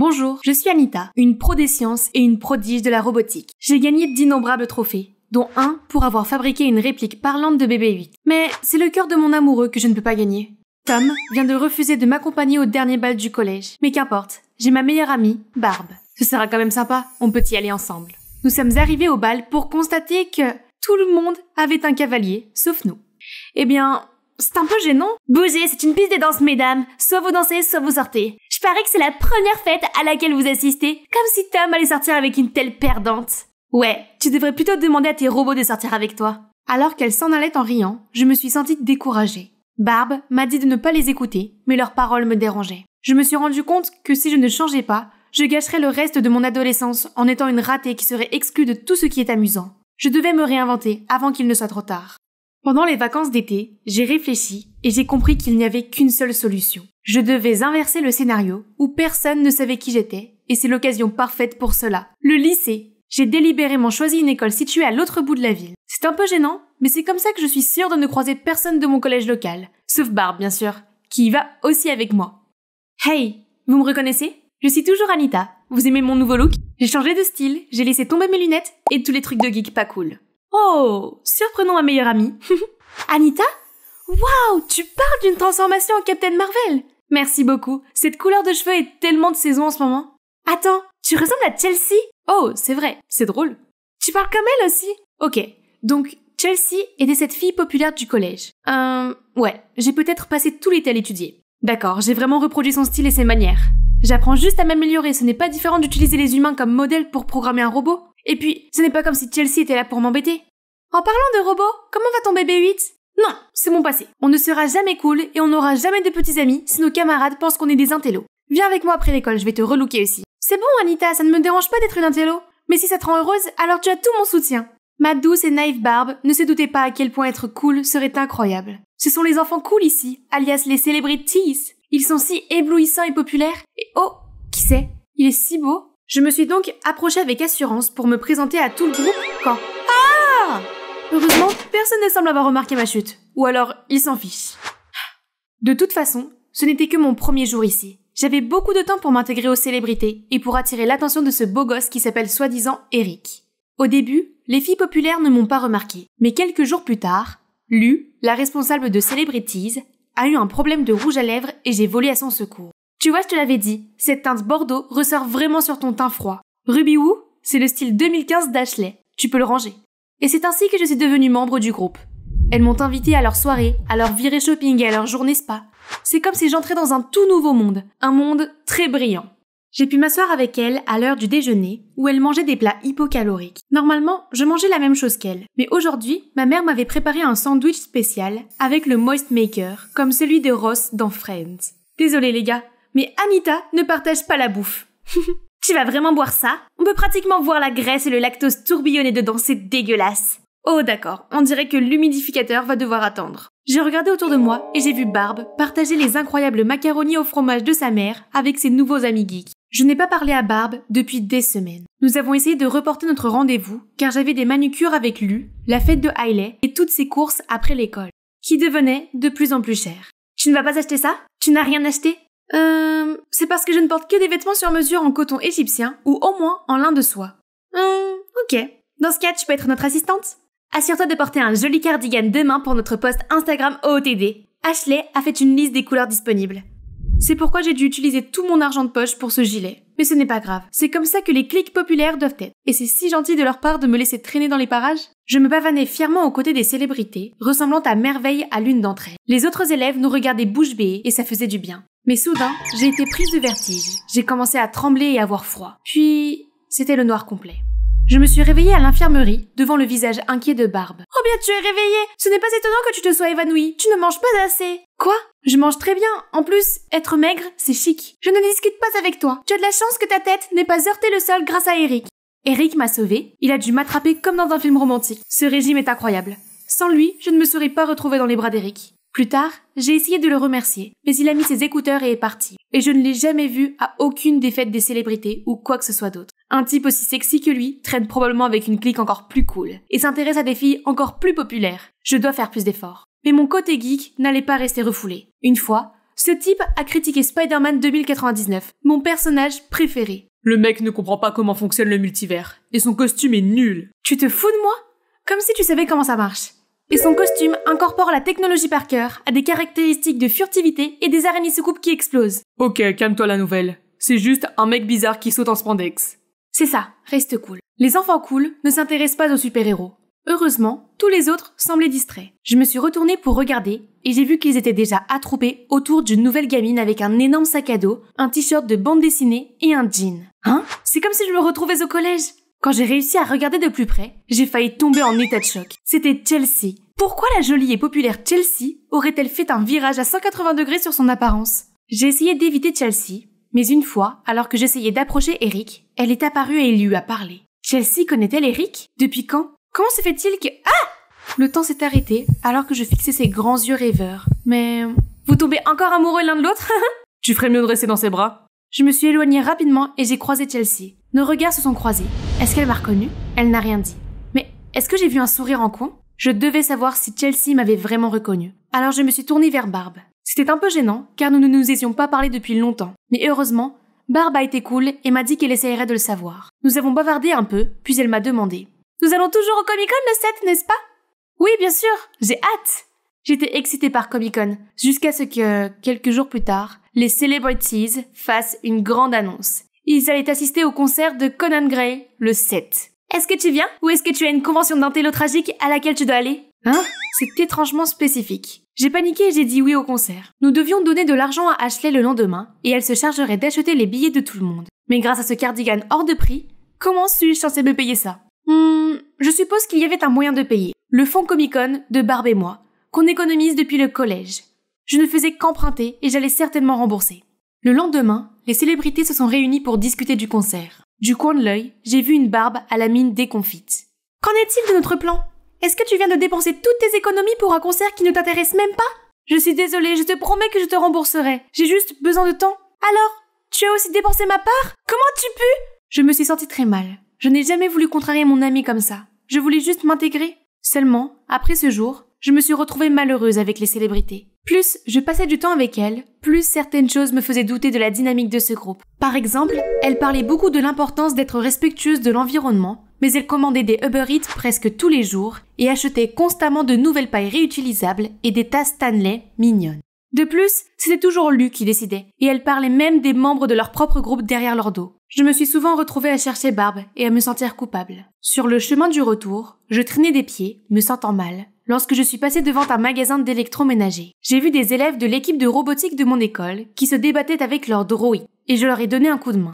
Bonjour, je suis Anita, une pro des sciences et une prodige de la robotique. J'ai gagné d'innombrables trophées, dont un pour avoir fabriqué une réplique parlante de BB-8. Mais c'est le cœur de mon amoureux que je ne peux pas gagner. Tom vient de refuser de m'accompagner au dernier bal du collège. Mais qu'importe, j'ai ma meilleure amie, Barb. Ce sera quand même sympa, on peut y aller ensemble. Nous sommes arrivés au bal pour constater que tout le monde avait un cavalier, sauf nous. Eh bien, c'est un peu gênant. Bougez, c'est une piste de danse, mesdames. Soit vous dansez, soit vous sortez. Je parie que c'est la première fête à laquelle vous assistez, comme si Tom allait sortir avec une telle perdante. Ouais, tu devrais plutôt demander à tes robots de sortir avec toi. Alors qu'elle s'en allait en riant, je me suis sentie découragée. Barb m'a dit de ne pas les écouter, mais leurs paroles me dérangeaient. Je me suis rendu compte que si je ne changeais pas, je gâcherais le reste de mon adolescence en étant une ratée qui serait exclue de tout ce qui est amusant. Je devais me réinventer avant qu'il ne soit trop tard. Pendant les vacances d'été, j'ai réfléchi et j'ai compris qu'il n'y avait qu'une seule solution. Je devais inverser le scénario où personne ne savait qui j'étais et c'est l'occasion parfaite pour cela. Le lycée. J'ai délibérément choisi une école située à l'autre bout de la ville. C'est un peu gênant, mais c'est comme ça que je suis sûre de ne croiser personne de mon collège local. Sauf Barb, bien sûr, qui y va aussi avec moi. Hey, vous me reconnaissez ? Je suis toujours Anita. Vous aimez mon nouveau look ? J'ai changé de style, j'ai laissé tomber mes lunettes et tous les trucs de geek pas cool. Oh, surprenons ma meilleure amie. Anita ? Waouh, tu parles d'une transformation en Captain Marvel. Merci beaucoup. Cette couleur de cheveux est tellement de saison en ce moment. Attends, tu ressembles à Chelsea. Oh, c'est vrai, c'est drôle. Tu parles comme elle aussi. Ok, donc Chelsea était cette fille populaire du collège. Ouais, j'ai peut-être passé tout l'été à l'étudier. D'accord, j'ai vraiment reproduit son style et ses manières. J'apprends juste à m'améliorer, ce n'est pas différent d'utiliser les humains comme modèle pour programmer un robot. Et puis, ce n'est pas comme si Chelsea était là pour m'embêter. En parlant de robots, comment va ton bébé 8 ? Non, c'est mon passé. On ne sera jamais cool et on n'aura jamais de petits amis si nos camarades pensent qu'on est des intellos. Viens avec moi après l'école, je vais te relooker aussi. C'est bon Anita, ça ne me dérange pas d'être une intello. Mais si ça te rend heureuse, alors tu as tout mon soutien. Ma douce et naïve Barb ne se doutait pas à quel point être cool serait incroyable. Ce sont les enfants cool ici, alias les celebrities. Ils sont si éblouissants et populaires. Et oh, qui sait, il est si beau. Je me suis donc approchée avec assurance pour me présenter à tout le groupe quand... Ah ! Heureusement, personne ne semble avoir remarqué ma chute. Ou alors, ils s'en fichent. De toute façon, ce n'était que mon premier jour ici. J'avais beaucoup de temps pour m'intégrer aux célébrités et pour attirer l'attention de ce beau gosse qui s'appelle soi-disant Eric. Au début, les filles populaires ne m'ont pas remarqué. Mais quelques jours plus tard, Lu, la responsable de Celebrities, a eu un problème de rouge à lèvres et j'ai volé à son secours. Tu vois, je te l'avais dit, cette teinte bordeaux ressort vraiment sur ton teint froid. Ruby Woo, c'est le style 2015 d'Ashley. Tu peux le ranger. Et c'est ainsi que je suis devenue membre du groupe. Elles m'ont invitée à leur soirée, à leur virée shopping et à leur journée spa. C'est comme si j'entrais dans un tout nouveau monde. Un monde très brillant. J'ai pu m'asseoir avec elles à l'heure du déjeuner, où elles mangeaient des plats hypocaloriques. Normalement, je mangeais la même chose qu'elles. Mais aujourd'hui, ma mère m'avait préparé un sandwich spécial avec le Moist Maker, comme celui de Ross dans Friends. Désolée les gars, mais Anita ne partage pas la bouffe. Tu vas vraiment boire ça ? On peut pratiquement voir la graisse et le lactose tourbillonner dedans, c'est dégueulasse. Oh d'accord, on dirait que l'humidificateur va devoir attendre. J'ai regardé autour de moi et j'ai vu Barb partager les incroyables macaronis au fromage de sa mère avec ses nouveaux amis geeks. Je n'ai pas parlé à Barb depuis des semaines. Nous avons essayé de reporter notre rendez-vous car j'avais des manucures avec Lu, la fête de Hailey et toutes ses courses après l'école, qui devenaient de plus en plus chères. Tu ne vas pas acheter ça ? Tu n'as rien acheté ? C'est parce que je ne porte que des vêtements sur mesure en coton égyptien ou au moins en lin de soie. Ok. Dans ce cas, tu peux être notre assistante ? Assure-toi de porter un joli cardigan demain pour notre post Instagram OOTD. Ashley a fait une liste des couleurs disponibles. C'est pourquoi j'ai dû utiliser tout mon argent de poche pour ce gilet. Mais ce n'est pas grave. C'est comme ça que les clics populaires doivent être. Et c'est si gentil de leur part de me laisser traîner dans les parages. Je me pavanais fièrement aux côtés des célébrités, ressemblant à merveille à l'une d'entre elles. Les autres élèves nous regardaient bouche bée et ça faisait du bien. Mais soudain, j'ai été prise de vertige. J'ai commencé à trembler et à avoir froid. Puis, c'était le noir complet. Je me suis réveillée à l'infirmerie, devant le visage inquiet de Barb. « Oh bien, tu es réveillée! Ce n'est pas étonnant que tu te sois évanouie. Tu ne manges pas assez. »« Quoi ? Je mange très bien. En plus, être maigre, c'est chic. Je ne discute pas avec toi. Tu as de la chance que ta tête n'ait pas heurté le sol grâce à Eric. » Eric m'a sauvée. Il a dû m'attraper comme dans un film romantique. Ce régime est incroyable. Sans lui, je ne me serais pas retrouvée dans les bras d'Eric. Plus tard, j'ai essayé de le remercier, mais il a mis ses écouteurs et est parti. Et je ne l'ai jamais vu à aucune des fêtes des célébrités ou quoi que ce soit d'autre. Un type aussi sexy que lui traîne probablement avec une clique encore plus cool et s'intéresse à des filles encore plus populaires. Je dois faire plus d'efforts. Mais mon côté geek n'allait pas rester refoulé. Une fois, Ce type a critiqué Spider-Man 2099, mon personnage préféré. Le mec ne comprend pas comment fonctionne le multivers, et son costume est nul. Tu te fous de moi? Comme si tu savais comment ça marche. Et son costume incorpore la technologie Parker, a des caractéristiques de furtivité et des araignées soucoupes qui explosent. Ok, calme-toi la nouvelle. C'est juste un mec bizarre qui saute en spandex. C'est ça, reste cool. Les enfants cool ne s'intéressent pas aux super-héros. Heureusement, tous les autres semblaient distraits. Je me suis retournée pour regarder et j'ai vu qu'ils étaient déjà attroupés autour d'une nouvelle gamine avec un énorme sac à dos, un t-shirt de bande dessinée et un jean. Hein? C'est comme si je me retrouvais au collège. Quand j'ai réussi à regarder de plus près, j'ai failli tomber en état de choc. C'était Chelsea. Pourquoi la jolie et populaire Chelsea aurait-elle fait un virage à 180 degrés sur son apparence? J'ai essayé d'éviter Chelsea, mais une fois, alors que j'essayais d'approcher Eric, elle est apparue et il lui a parlé. Chelsea connaît-elle Eric? Depuis quand? Comment se fait-il que... Ah! Le temps s'est arrêté alors que je fixais ses grands yeux rêveurs. Mais... Vous tombez encore amoureux l'un de l'autre? Tu ferais mieux de rester dans ses bras. Je me suis éloignée rapidement et j'ai croisé Chelsea. Nos regards se sont croisés. Est-ce qu'elle m'a reconnue? Elle n'a rien dit. Mais est-ce que j'ai vu un sourire en coin? Je devais savoir si Chelsea m'avait vraiment reconnue. Alors je me suis tournée vers Barb. C'était un peu gênant car nous ne nous étions pas parlé depuis longtemps. Mais heureusement, Barb a été cool et m'a dit qu'elle essayerait de le savoir. Nous avons bavardé un peu, puis elle m'a demandé. Nous allons toujours au Comic-Con le 7, n'est-ce pas? Oui, bien sûr, j'ai hâte. J'étais excitée par Comic-Con, jusqu'à ce que, quelques jours plus tard, les celebrities fassent une grande annonce. Ils allaient assister au concert de Conan Gray, le 7. Est-ce que tu viens? Ou est-ce que tu as une convention d'intello tragique à laquelle tu dois aller? Hein? C'est étrangement spécifique. J'ai paniqué et j'ai dit oui au concert. Nous devions donner de l'argent à Ashley le lendemain, et elle se chargerait d'acheter les billets de tout le monde. Mais grâce à ce cardigan hors de prix, comment suis-je censée me payer ça? Je suppose qu'il y avait un moyen de payer. Le fonds Comic-Con de Barb et moi, qu'on économise depuis le collège. Je ne faisais qu'emprunter et j'allais certainement rembourser. Le lendemain, les célébrités se sont réunies pour discuter du concert. Du coin de l'œil, j'ai vu une Barb à la mine déconfite. Qu'en est-il de notre plan? Est-ce que tu viens de dépenser toutes tes économies pour un concert qui ne t'intéresse même pas? Je suis désolée, je te promets que je te rembourserai. J'ai juste besoin de temps. Alors, tu as aussi dépensé ma part? Comment tu peux? Je me suis sentie très mal. Je n'ai jamais voulu contrarier mon amie comme ça. Je voulais juste m'intégrer. Seulement, après ce jour, je me suis retrouvée malheureuse avec les célébrités. Plus je passais du temps avec elles, plus certaines choses me faisaient douter de la dynamique de ce groupe. Par exemple, elles parlaient beaucoup de l'importance d'être respectueuse de l'environnement, mais elles commandaient des Uber Eats presque tous les jours et achetaient constamment de nouvelles pailles réutilisables et des tasses Stanley mignonnes. De plus, c'était toujours Lu qui décidait, et elle parlait même des membres de leur propre groupe derrière leur dos. Je me suis souvent retrouvée à chercher Barb et à me sentir coupable. Sur le chemin du retour, je traînais des pieds, me sentant mal, lorsque je suis passée devant un magasin d'électroménager. J'ai vu des élèves de l'équipe de robotique de mon école qui se débattaient avec leurs droïdes, et je leur ai donné un coup de main.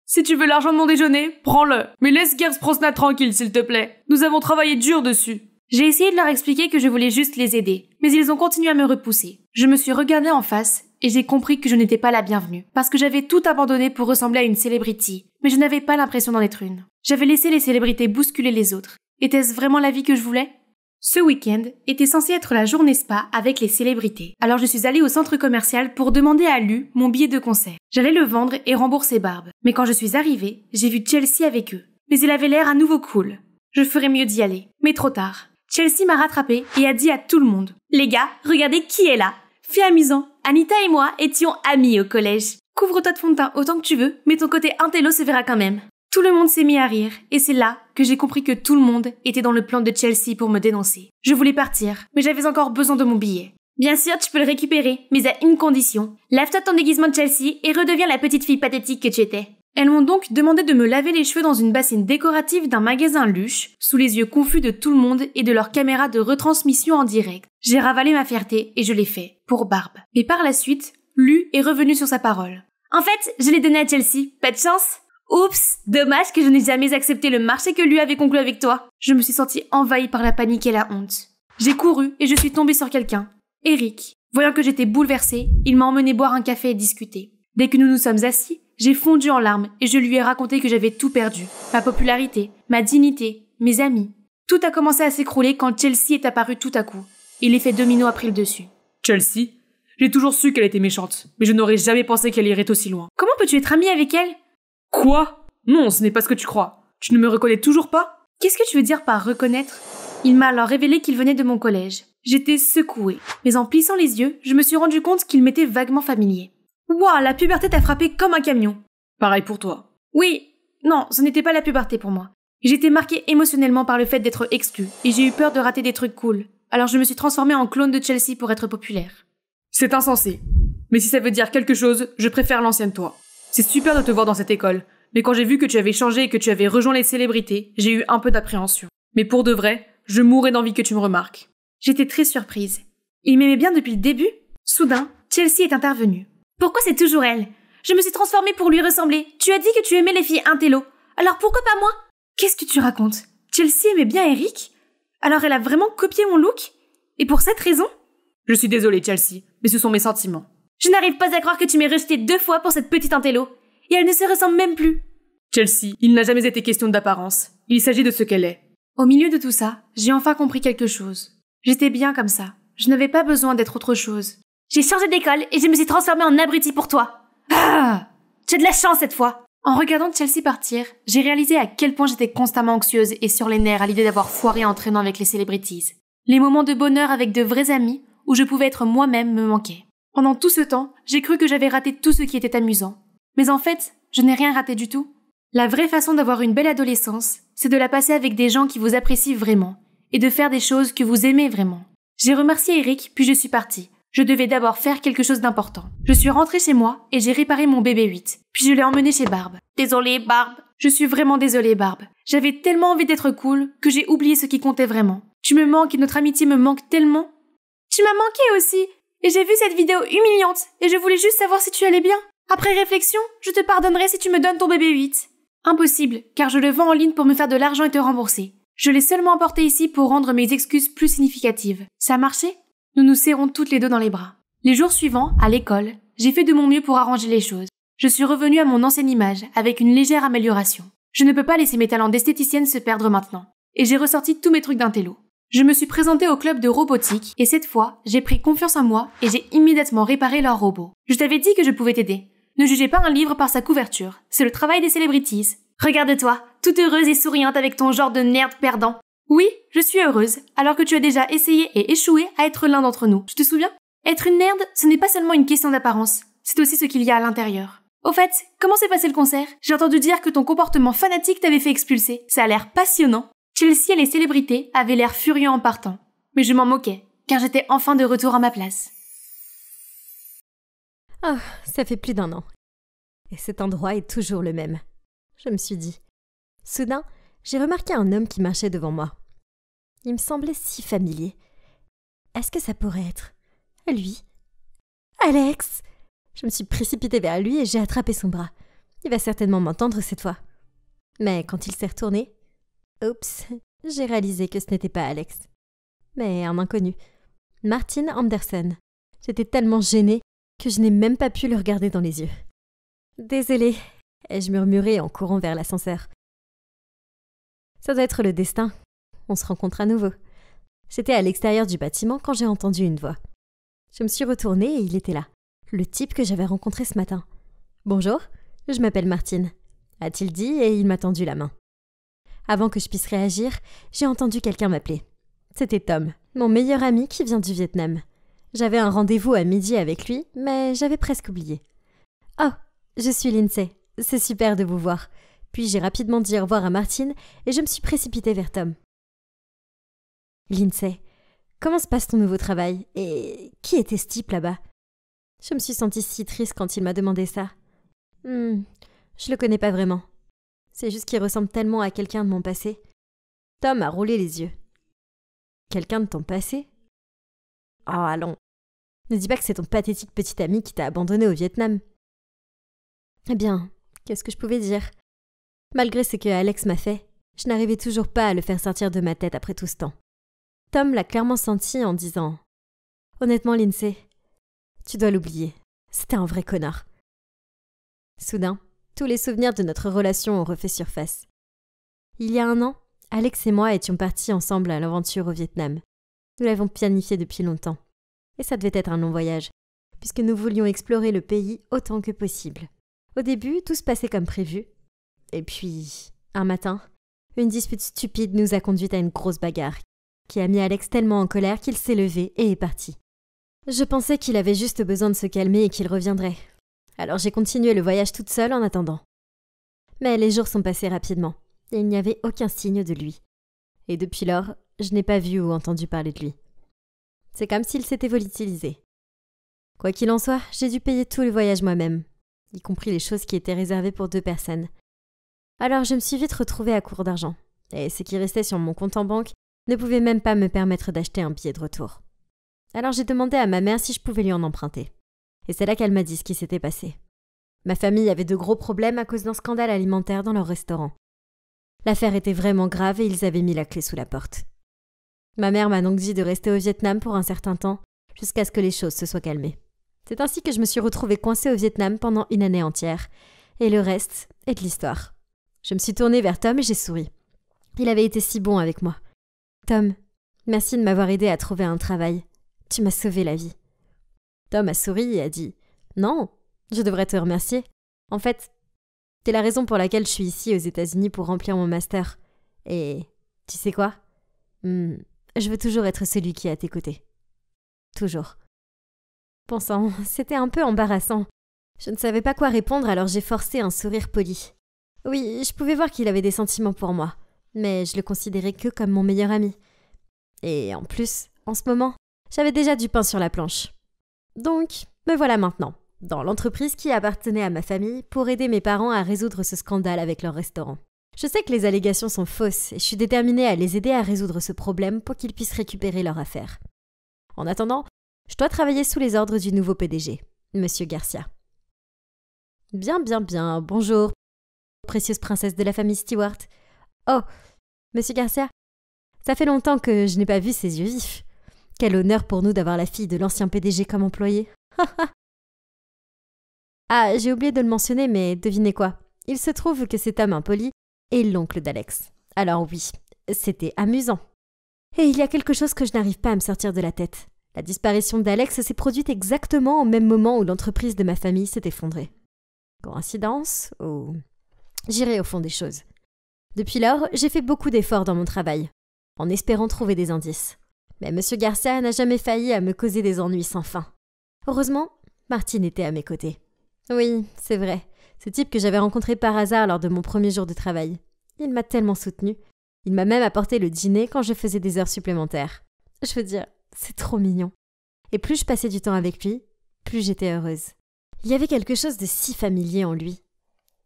Si tu veux l'argent de mon déjeuner, prends-le. Mais laisse Gers Brosna tranquille, s'il te plaît. Nous avons travaillé dur dessus. J'ai essayé de leur expliquer que je voulais juste les aider, mais ils ont continué à me repousser. Je me suis regardée en face et j'ai compris que je n'étais pas la bienvenue, parce que j'avais tout abandonné pour ressembler à une célébrité, mais je n'avais pas l'impression d'en être une. J'avais laissé les célébrités bousculer les autres. Était-ce vraiment la vie que je voulais? Ce week-end était censé être la journée spa avec les célébrités, alors je suis allée au centre commercial pour demander à Lu mon billet de concert. J'allais le vendre et rembourser Barb, mais quand je suis arrivée, j'ai vu Chelsea avec eux. Mais elle avait l'air à nouveau cool. Je ferais mieux d'y aller, mais trop tard. Chelsea m'a rattrapée et a dit à tout le monde. Les gars, regardez qui est là. Fait amusant. Anita et moi étions amies au collège. Couvre-toi de fond de teint autant que tu veux, mais ton côté intello se verra quand même. Tout le monde s'est mis à rire, et c'est là que j'ai compris que tout le monde était dans le plan de Chelsea pour me dénoncer. Je voulais partir, mais j'avais encore besoin de mon billet. Bien sûr, tu peux le récupérer, mais à une condition. Lave-toi ton déguisement de Chelsea et redeviens la petite fille pathétique que tu étais. Elles m'ont donc demandé de me laver les cheveux dans une bassine décorative d'un magasin Luche, sous les yeux confus de tout le monde et de leur caméra de retransmission en direct. J'ai ravalé ma fierté et je l'ai fait, pour Barb. Et par la suite, Lu est revenu sur sa parole. En fait, je l'ai donné à Chelsea. Pas de chance? Oups, dommage que je n'ai jamais accepté le marché que Lu avait conclu avec toi. Je me suis sentie envahie par la panique et la honte. J'ai couru et je suis tombée sur quelqu'un. Eric. Voyant que j'étais bouleversée, il m'a emmené boire un café et discuter. Dès que nous nous sommes assis, j'ai fondu en larmes et je lui ai raconté que j'avais tout perdu. Ma popularité, ma dignité, mes amis. Tout a commencé à s'écrouler quand Chelsea est apparue tout à coup. Et l'effet domino a pris le dessus. Chelsea? J'ai toujours su qu'elle était méchante, mais je n'aurais jamais pensé qu'elle irait aussi loin. Comment peux-tu être amie avec elle? Quoi? Non, ce n'est pas ce que tu crois. Tu ne me reconnais toujours pas? Qu'est-ce que tu veux dire par reconnaître? Il m'a alors révélé qu'il venait de mon collège. J'étais secouée, mais en plissant les yeux, je me suis rendu compte qu'il m'était vaguement familier. Ouah, la puberté t'a frappé comme un camion. Pareil pour toi. Oui, non, ce n'était pas la puberté pour moi. J'étais marquée émotionnellement par le fait d'être exclue, et j'ai eu peur de rater des trucs cool. Alors je me suis transformée en clone de Chelsea pour être populaire. C'est insensé. Mais si ça veut dire quelque chose, je préfère l'ancienne toi. C'est super de te voir dans cette école, mais quand j'ai vu que tu avais changé et que tu avais rejoint les célébrités, j'ai eu un peu d'appréhension. Mais pour de vrai, je mourrais d'envie que tu me remarques. J'étais très surprise. Il m'aimait bien depuis le début. Soudain, Chelsea est intervenue. Pourquoi c'est toujours elle? Je me suis transformée pour lui ressembler. Tu as dit que tu aimais les filles intello. Alors pourquoi pas moi? Qu'est-ce que tu racontes? Chelsea aimait bien Eric? Alors elle a vraiment copié mon look? Et pour cette raison? Je suis désolée, Chelsea, mais ce sont mes sentiments. Je n'arrive pas à croire que tu m'aies rejeté 2 fois pour cette petite intello. Et elle ne se ressemble même plus. Chelsea, il n'a jamais été question d'apparence. Il s'agit de ce qu'elle est. Au milieu de tout ça, j'ai enfin compris quelque chose. J'étais bien comme ça. Je n'avais pas besoin d'être autre chose. J'ai changé d'école et je me suis transformée en abruti pour toi. Ah! Tu as de la chance cette fois. En regardant Chelsea partir, j'ai réalisé à quel point j'étais constamment anxieuse et sur les nerfs à l'idée d'avoir foiré en traînant avec les celebrities. Les moments de bonheur avec de vrais amis, où je pouvais être moi-même, me manquaient. Pendant tout ce temps, j'ai cru que j'avais raté tout ce qui était amusant. Mais en fait, je n'ai rien raté du tout. La vraie façon d'avoir une belle adolescence, c'est de la passer avec des gens qui vous apprécient vraiment, et de faire des choses que vous aimez vraiment. J'ai remercié Eric, puis je suis partie. Je devais d'abord faire quelque chose d'important. Je suis rentrée chez moi et j'ai réparé mon bébé 8. Puis je l'ai emmené chez Barbe. Désolée, Barbe. Je suis vraiment désolée, Barbe. J'avais tellement envie d'être cool que j'ai oublié ce qui comptait vraiment. Tu me manques et notre amitié me manque tellement. Tu m'as manqué aussi. Et j'ai vu cette vidéo humiliante et je voulais juste savoir si tu allais bien. Après réflexion, je te pardonnerai si tu me donnes ton bébé 8. Impossible, car je le vends en ligne pour me faire de l'argent et te rembourser. Je l'ai seulement emporté ici pour rendre mes excuses plus significatives. Ça a marché? Nous nous serrons toutes les deux dans les bras. Les jours suivants, à l'école, j'ai fait de mon mieux pour arranger les choses. Je suis revenue à mon ancienne image, avec une légère amélioration. Je ne peux pas laisser mes talents d'esthéticienne se perdre maintenant. Et j'ai ressorti tous mes trucs d'intello. Je me suis présentée au club de robotique, et cette fois, j'ai pris confiance en moi et j'ai immédiatement réparé leur robot. Je t'avais dit que je pouvais t'aider. Ne jugez pas un livre par sa couverture. C'est le travail des celebrities. Regarde-toi, toute heureuse et souriante avec ton genre de nerd perdant. Oui, je suis heureuse, alors que tu as déjà essayé et échoué à être l'un d'entre nous. Tu te souviens? Être une nerd, ce n'est pas seulement une question d'apparence, c'est aussi ce qu'il y a à l'intérieur. Au fait, comment s'est passé le concert? J'ai entendu dire que ton comportement fanatique t'avait fait expulser. Ça a l'air passionnant. Chelsea et les célébrités avaient l'air furieux en partant. Mais je m'en moquais, car j'étais enfin de retour à ma place. Oh, ça fait plus d'1 an. Et cet endroit est toujours le même. Je me suis dit. Soudain, j'ai remarqué un homme qui marchait devant moi. Il me semblait si familier. Est-ce que ça pourrait être lui? Alex! Je me suis précipitée vers lui et j'ai attrapé son bras. Il va certainement m'entendre cette fois. Mais quand il s'est retourné, oups, j'ai réalisé que ce n'était pas Alex, mais un inconnu. Martin Anderson. J'étais tellement gênée que je n'ai même pas pu le regarder dans les yeux. Désolée, ai-je murmuré en courant vers l'ascenseur. Ça doit être le destin. On se rencontre à nouveau. J'étais à l'extérieur du bâtiment quand j'ai entendu une voix. Je me suis retournée et il était là, le type que j'avais rencontré ce matin. « Bonjour, je m'appelle Martine », a-t-il dit et il m'a tendu la main. Avant que je puisse réagir, j'ai entendu quelqu'un m'appeler. C'était Tom, mon meilleur ami qui vient du Vietnam. J'avais un rendez-vous à midi avec lui, mais j'avais presque oublié. « Oh, je suis Lindsay, c'est super de vous voir. » Puis j'ai rapidement dit au revoir à Martine et je me suis précipitée vers Tom. Lindsay, comment se passe ton nouveau travail? Et qui était ce type là-bas? Je me suis sentie si triste quand il m'a demandé ça. Je le connais pas vraiment. C'est juste qu'il ressemble tellement à quelqu'un de mon passé. Tom a roulé les yeux. Quelqu'un de ton passé? Oh, allons. Ne dis pas que c'est ton pathétique petit ami qui t'a abandonné au Vietnam. Eh bien, qu'est-ce que je pouvais dire? Malgré ce que Alex m'a fait, je n'arrivais toujours pas à le faire sortir de ma tête après tout ce temps. Tom l'a clairement senti en disant « Honnêtement, Lindsay, tu dois l'oublier. C'était un vrai connard. » Soudain, tous les souvenirs de notre relation ont refait surface. Il y a 1 an, Alex et moi étions partis ensemble à l'aventure au Vietnam. Nous l'avons planifié depuis longtemps. Et ça devait être un long voyage, puisque nous voulions explorer le pays autant que possible. Au début, tout se passait comme prévu. Et puis, un matin, une dispute stupide nous a conduit à une grosse bagarre qui a mis Alex tellement en colère qu'il s'est levé et est parti. Je pensais qu'il avait juste besoin de se calmer et qu'il reviendrait. Alors j'ai continué le voyage toute seule en attendant. Mais les jours sont passés rapidement, et il n'y avait aucun signe de lui. Et depuis lors, je n'ai pas vu ou entendu parler de lui. C'est comme s'il s'était volatilisé. Quoi qu'il en soit, j'ai dû payer tout le voyage moi-même, y compris les choses qui étaient réservées pour 2 personnes. Alors je me suis vite retrouvée à court d'argent, et ce qui restait sur mon compte en banque ne pouvait même pas me permettre d'acheter un billet de retour. Alors j'ai demandé à ma mère si je pouvais lui en emprunter. Et c'est là qu'elle m'a dit ce qui s'était passé. Ma famille avait de gros problèmes à cause d'un scandale alimentaire dans leur restaurant. L'affaire était vraiment grave et ils avaient mis la clé sous la porte. Ma mère m'a donc dit de rester au Vietnam pour un certain temps, jusqu'à ce que les choses se soient calmées. C'est ainsi que je me suis retrouvée coincée au Vietnam pendant 1 année entière, et le reste est de l'histoire. Je me suis tournée vers Tom et j'ai souri. Il avait été si bon avec moi. Tom, merci de m'avoir aidé à trouver un travail. Tu m'as sauvé la vie. Tom a souri et a dit « Non, je devrais te remercier. En fait, c'est la raison pour laquelle je suis ici aux États-Unis pour remplir mon master. Et tu sais quoi ? Je veux toujours être celui qui est à tes côtés. Toujours. » Bon sang, c'était un peu embarrassant. Je ne savais pas quoi répondre, alors j'ai forcé un sourire poli. Oui, je pouvais voir qu'il avait des sentiments pour moi, mais je le considérais que comme mon meilleur ami. Et en plus, en ce moment, j'avais déjà du pain sur la planche. Donc, me voilà maintenant, dans l'entreprise qui appartenait à ma famille pour aider mes parents à résoudre ce scandale avec leur restaurant. Je sais que les allégations sont fausses et je suis déterminée à les aider à résoudre ce problème pour qu'ils puissent récupérer leur affaire. En attendant, je dois travailler sous les ordres du nouveau PDG, Monsieur Garcia. Bien, bonjour, précieuse princesse de la famille Stewart. Oh, Monsieur Garcia, ça fait longtemps que je n'ai pas vu ses yeux vifs. Quel honneur pour nous d'avoir la fille de l'ancien PDG comme employée. Ah, j'ai oublié de le mentionner, mais devinez quoi? Il se trouve que cet homme impoli est l'oncle d'Alex. Alors oui, c'était amusant. Et il y a quelque chose que je n'arrive pas à me sortir de la tête. La disparition d'Alex s'est produite exactement au même moment où l'entreprise de ma famille s'est effondrée. Coïncidence ou... J'irai au fond des choses. Depuis lors, j'ai fait beaucoup d'efforts dans mon travail, en espérant trouver des indices. Mais Monsieur Garcia n'a jamais failli à me causer des ennuis sans fin. Heureusement, Martine était à mes côtés. Oui, c'est vrai, ce type que j'avais rencontré par hasard lors de mon premier jour de travail. Il m'a tellement soutenue. Il m'a même apporté le dîner quand je faisais des heures supplémentaires. Je veux dire, c'est trop mignon. Et plus je passais du temps avec lui, plus j'étais heureuse. Il y avait quelque chose de si familier en lui.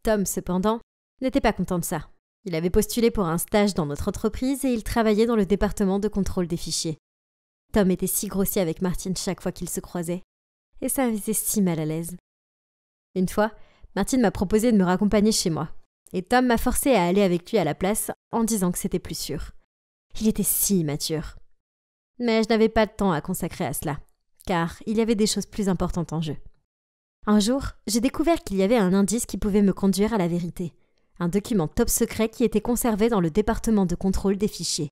Tom, cependant, n'était pas content de ça. Il avait postulé pour un stage dans notre entreprise et il travaillait dans le département de contrôle des fichiers. Tom était si grossier avec Martine chaque fois qu'ils se croisaient. Et ça me faisait si mal à l'aise. Une fois, Martine m'a proposé de me raccompagner chez moi. Et Tom m'a forcé à aller avec lui à la place en disant que c'était plus sûr. Il était si immature. Mais je n'avais pas de temps à consacrer à cela, car il y avait des choses plus importantes en jeu. Un jour, j'ai découvert qu'il y avait un indice qui pouvait me conduire à la vérité. Un document top secret qui était conservé dans le département de contrôle des fichiers.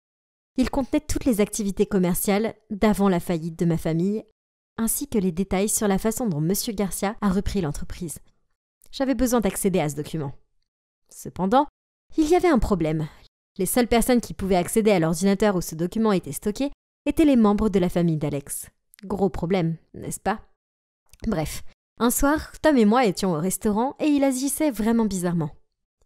Il contenait toutes les activités commerciales d'avant la faillite de ma famille, ainsi que les détails sur la façon dont M. Garcia a repris l'entreprise. J'avais besoin d'accéder à ce document. Cependant, il y avait un problème. Les seules personnes qui pouvaient accéder à l'ordinateur où ce document était stocké étaient les membres de la famille d'Alex. Gros problème, n'est-ce pas? Bref, un soir, Tom et moi étions au restaurant et il agissait vraiment bizarrement.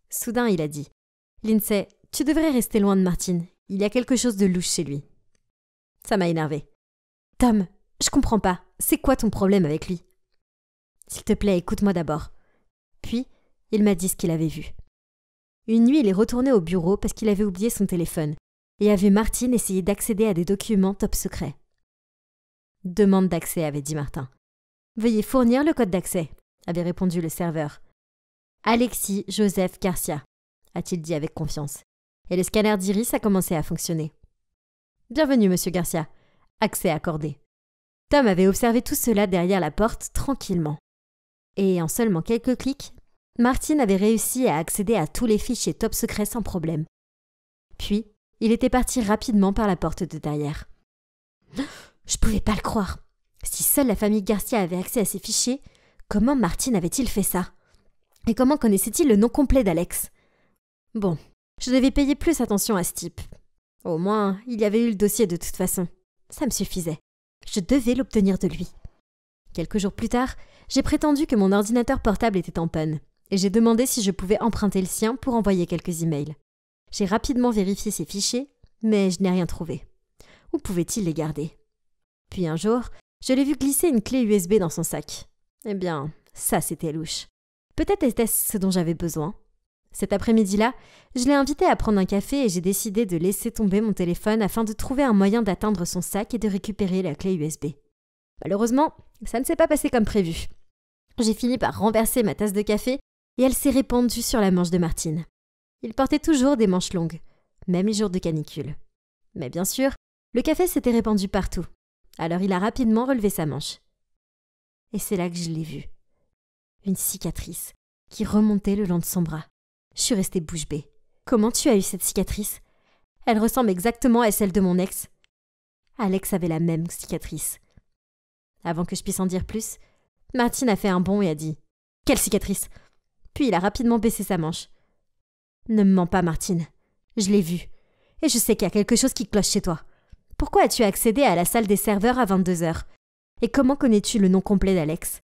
Soudain, il a dit « Lindsay, tu devrais rester loin de Martine. Il y a quelque chose de louche chez lui. » Ça m'a énervé. « Tom, je comprends pas. C'est quoi ton problème avec lui? »« S'il te plaît, écoute-moi d'abord. » Puis, il m'a dit ce qu'il avait vu. Une nuit, il est retourné au bureau parce qu'il avait oublié son téléphone et a vu Martine essayer d'accéder à des documents top secrets. « Demande d'accès, avait dit Martin. « Veuillez fournir le code d'accès, avait répondu le serveur. « Alexis Joseph Garcia, a-t-il dit avec confiance. Et le scanner d'iris a commencé à fonctionner. « Bienvenue, monsieur Garcia. Accès accordé. » Tom avait observé tout cela derrière la porte, tranquillement. Et en seulement quelques clics, Martine avait réussi à accéder à tous les fichiers top secrets sans problème. Puis, il était parti rapidement par la porte de derrière. Je pouvais pas le croire. Si seule la famille Garcia avait accès à ces fichiers, comment Martine avait-il fait ça? Et comment connaissait-il le nom complet d'Alex? Bon, je devais payer plus attention à ce type. Au moins, il y avait eu le dossier de toute façon. Ça me suffisait. Je devais l'obtenir de lui. Quelques jours plus tard, j'ai prétendu que mon ordinateur portable était en panne, et j'ai demandé si je pouvais emprunter le sien pour envoyer quelques emails. J'ai rapidement vérifié ses fichiers, mais je n'ai rien trouvé. Où pouvait-il les garder? Puis un jour, je l'ai vu glisser une clé USB dans son sac. Eh bien, ça c'était louche. Peut-être était-ce ce dont j'avais besoin. Cet après-midi-là, je l'ai invité à prendre un café et j'ai décidé de laisser tomber mon téléphone afin de trouver un moyen d'atteindre son sac et de récupérer la clé USB. Malheureusement, ça ne s'est pas passé comme prévu. J'ai fini par renverser ma tasse de café et elle s'est répandue sur la manche de Martine. Il portait toujours des manches longues, même les jours de canicule. Mais bien sûr, le café s'était répandu partout. Alors il a rapidement relevé sa manche. Et c'est là que je l'ai vue. Une cicatrice qui remontait le long de son bras. Je suis restée bouche bée. Comment tu as eu cette cicatrice? Elle ressemble exactement à celle de mon ex. Alex avait la même cicatrice. Avant que je puisse en dire plus, Martine a fait un bond et a dit « Quelle cicatrice ?» Puis il a rapidement baissé sa manche. « Ne me mens pas, Martine. Je l'ai vue. Et je sais qu'il y a quelque chose qui cloche chez toi. Pourquoi as-tu accédé à la salle des serveurs à 22h? Et comment connais-tu le nom complet d'Alex?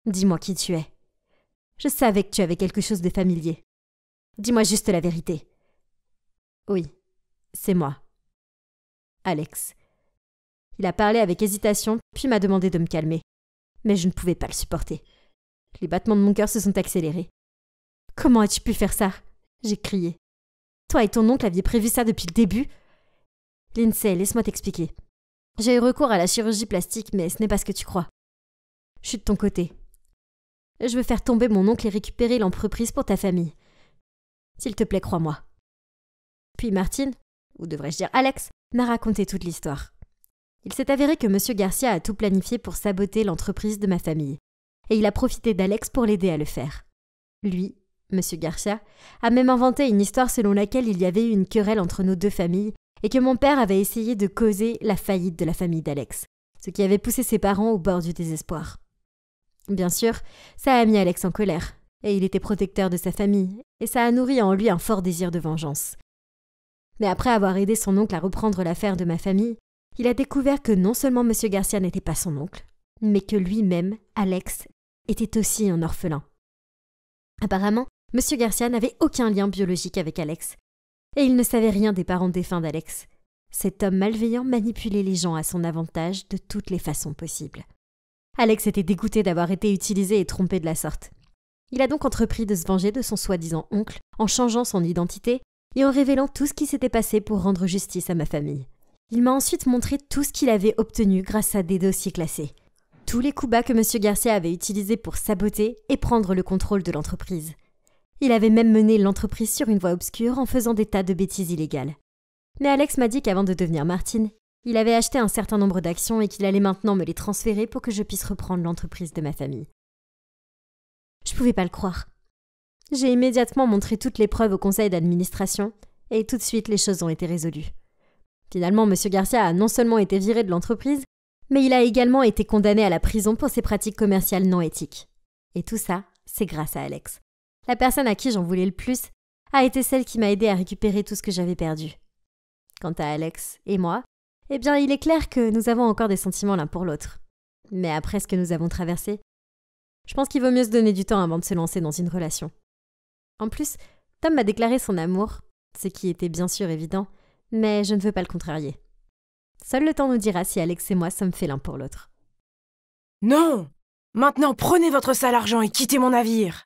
Dis-moi qui tu es. Je savais que tu avais quelque chose de familier. Dis-moi juste la vérité. » Oui, c'est moi. Alex. Il a parlé avec hésitation, puis m'a demandé de me calmer. Mais je ne pouvais pas le supporter. Les battements de mon cœur se sont accélérés. « Comment as-tu pu faire ça ?» J'ai crié. « Toi et ton oncle aviez prévu ça depuis le début ?» Lindsay, laisse-moi t'expliquer. J'ai eu recours à la chirurgie plastique, mais ce n'est pas ce que tu crois. Je suis de ton côté. Je veux faire tomber mon oncle et récupérer l'entreprise pour ta famille. S'il te plaît, crois-moi. Puis Martine, ou devrais-je dire Alex, m'a raconté toute l'histoire. Il s'est avéré que M. Garcia a tout planifié pour saboter l'entreprise de ma famille, et il a profité d'Alex pour l'aider à le faire. Lui, M. Garcia, a même inventé une histoire selon laquelle il y avait eu une querelle entre nos deux familles et que mon père avait essayé de causer la faillite de la famille d'Alex, ce qui avait poussé ses parents au bord du désespoir. Bien sûr, ça a mis Alex en colère, et il était protecteur de sa famille, et ça a nourri en lui un fort désir de vengeance. Mais après avoir aidé son oncle à reprendre l'affaire de ma famille, il a découvert que non seulement M. Garcia n'était pas son oncle, mais que lui-même, Alex, était aussi un orphelin. Apparemment, M. Garcia n'avait aucun lien biologique avec Alex, et il ne savait rien des parents défunts d'Alex. Cet homme malveillant manipulait les gens à son avantage de toutes les façons possibles. Alex était dégoûté d'avoir été utilisé et trompé de la sorte. Il a donc entrepris de se venger de son soi-disant oncle en changeant son identité et en révélant tout ce qui s'était passé pour rendre justice à ma famille. Il m'a ensuite montré tout ce qu'il avait obtenu grâce à des dossiers classés. Tous les coups bas que M. Garcia avait utilisés pour saboter et prendre le contrôle de l'entreprise. Il avait même mené l'entreprise sur une voie obscure en faisant des tas de bêtises illégales. Mais Alex m'a dit qu'avant de devenir Martine, il avait acheté un certain nombre d'actions et qu'il allait maintenant me les transférer pour que je puisse reprendre l'entreprise de ma famille. Je pouvais pas le croire. J'ai immédiatement montré toutes les preuves au conseil d'administration et tout de suite les choses ont été résolues. Finalement, M. Garcia a non seulement été viré de l'entreprise, mais il a également été condamné à la prison pour ses pratiques commerciales non éthiques. Et tout ça, c'est grâce à Alex. La personne à qui j'en voulais le plus a été celle qui m'a aidé à récupérer tout ce que j'avais perdu. Quant à Alex et moi, eh bien, il est clair que nous avons encore des sentiments l'un pour l'autre. Mais après ce que nous avons traversé, je pense qu'il vaut mieux se donner du temps avant de se lancer dans une relation. En plus, Tom m'a déclaré son amour, ce qui était bien sûr évident, mais je ne veux pas le contrarier. Seul le temps nous dira si Alex et moi sommes faits l'un pour l'autre. Non! Maintenant, prenez votre sale argent et quittez mon navire!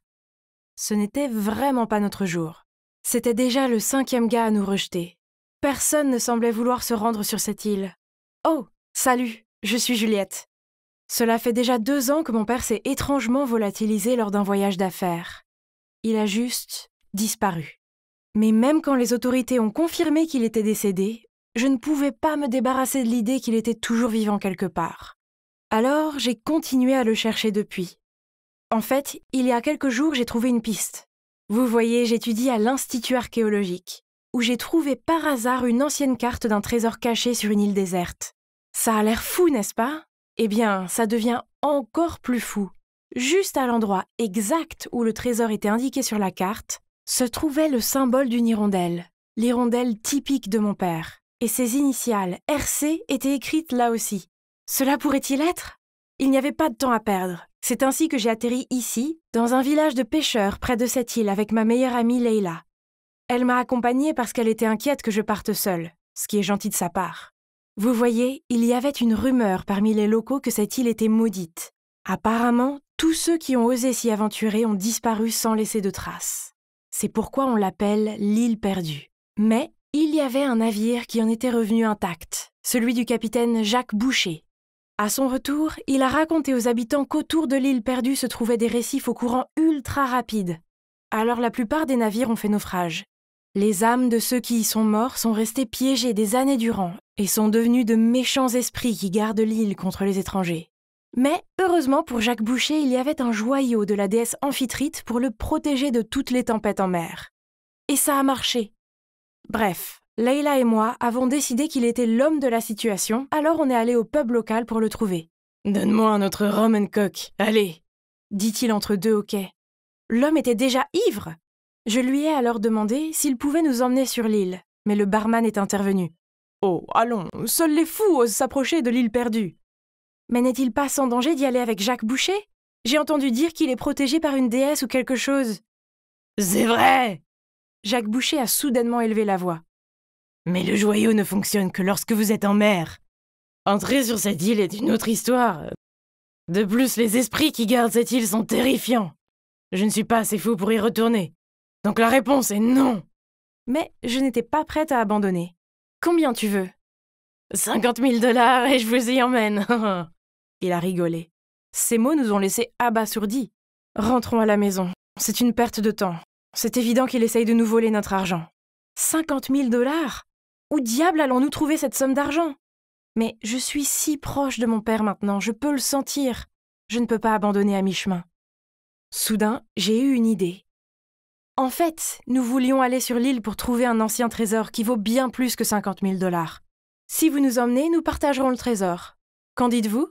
Ce n'était vraiment pas notre jour. C'était déjà le 5e gars à nous rejeter. Personne ne semblait vouloir se rendre sur cette île. Oh, salut, je suis Juliette. Cela fait déjà 2 ans que mon père s'est étrangement volatilisé lors d'un voyage d'affaires. Il a juste disparu. Mais même quand les autorités ont confirmé qu'il était décédé, je ne pouvais pas me débarrasser de l'idée qu'il était toujours vivant quelque part. Alors, j'ai continué à le chercher depuis. En fait, il y a quelques jours, j'ai trouvé une piste. Vous voyez, j'étudie à l'Institut archéologique, où j'ai trouvé par hasard une ancienne carte d'un trésor caché sur une île déserte. Ça a l'air fou, n'est-ce pas? Eh bien, ça devient encore plus fou. Juste à l'endroit exact où le trésor était indiqué sur la carte, se trouvait le symbole d'une hirondelle. l'hirondelle typique de mon père. Et ses initiales, RC, étaient écrites là aussi. Cela pourrait-il être? Il n'y avait pas de temps à perdre. C'est ainsi que j'ai atterri ici, dans un village de pêcheurs près de cette île avec ma meilleure amie Leila. Elle m'a accompagnée parce qu'elle était inquiète que je parte seule, ce qui est gentil de sa part. Vous voyez, il y avait une rumeur parmi les locaux que cette île était maudite. Apparemment, tous ceux qui ont osé s'y aventurer ont disparu sans laisser de traces. C'est pourquoi on l'appelle l'île perdue. Mais il y avait un navire qui en était revenu intact, celui du capitaine Jacques Boucher. À son retour, il a raconté aux habitants qu'autour de l'île perdue se trouvaient des récifs au courant ultra rapide. Alors la plupart des navires ont fait naufrage. Les âmes de ceux qui y sont morts sont restées piégées des années durant et sont devenues de méchants esprits qui gardent l'île contre les étrangers. Mais, heureusement pour Jacques Boucher, il y avait un joyau de la déesse Amphitrite pour le protéger de toutes les tempêtes en mer. Et ça a marché. Bref, Leila et moi avons décidé qu'il était l'homme de la situation, alors on est allé au pub local pour le trouver. « Donne-moi un autre rum and coke, allez !» dit-il entre deux hoquets. L'homme était déjà ivre. Je lui ai alors demandé s'il pouvait nous emmener sur l'île, mais le barman est intervenu. « Oh, allons, seuls les fous osent s'approcher de l'île perdue. » Mais n'est-il pas sans danger d'y aller avec Jacques Boucher? J'ai entendu dire qu'il est protégé par une déesse ou quelque chose. « C'est vrai !» Jacques Boucher a soudainement élevé la voix. Mais le joyau ne fonctionne que lorsque vous êtes en mer. Entrer sur cette île est une autre histoire. De plus, les esprits qui gardent cette île sont terrifiants. Je ne suis pas assez fou pour y retourner. Donc la réponse est non. Mais je n'étais pas prête à abandonner. Combien tu veux? 50 000 $ et je vous y emmène. Il a rigolé. Ces mots nous ont laissés abasourdis. Rentrons à la maison. C'est une perte de temps. C'est évident qu'il essaye de nous voler notre argent. 50 000 $? Où diable allons-nous trouver cette somme d'argent? Mais je suis si proche de mon père maintenant, je peux le sentir. Je ne peux pas abandonner à mi-chemin. Soudain, j'ai eu une idée. En fait, nous voulions aller sur l'île pour trouver un ancien trésor qui vaut bien plus que 50 000 $. Si vous nous emmenez, nous partagerons le trésor. Qu'en dites-vous?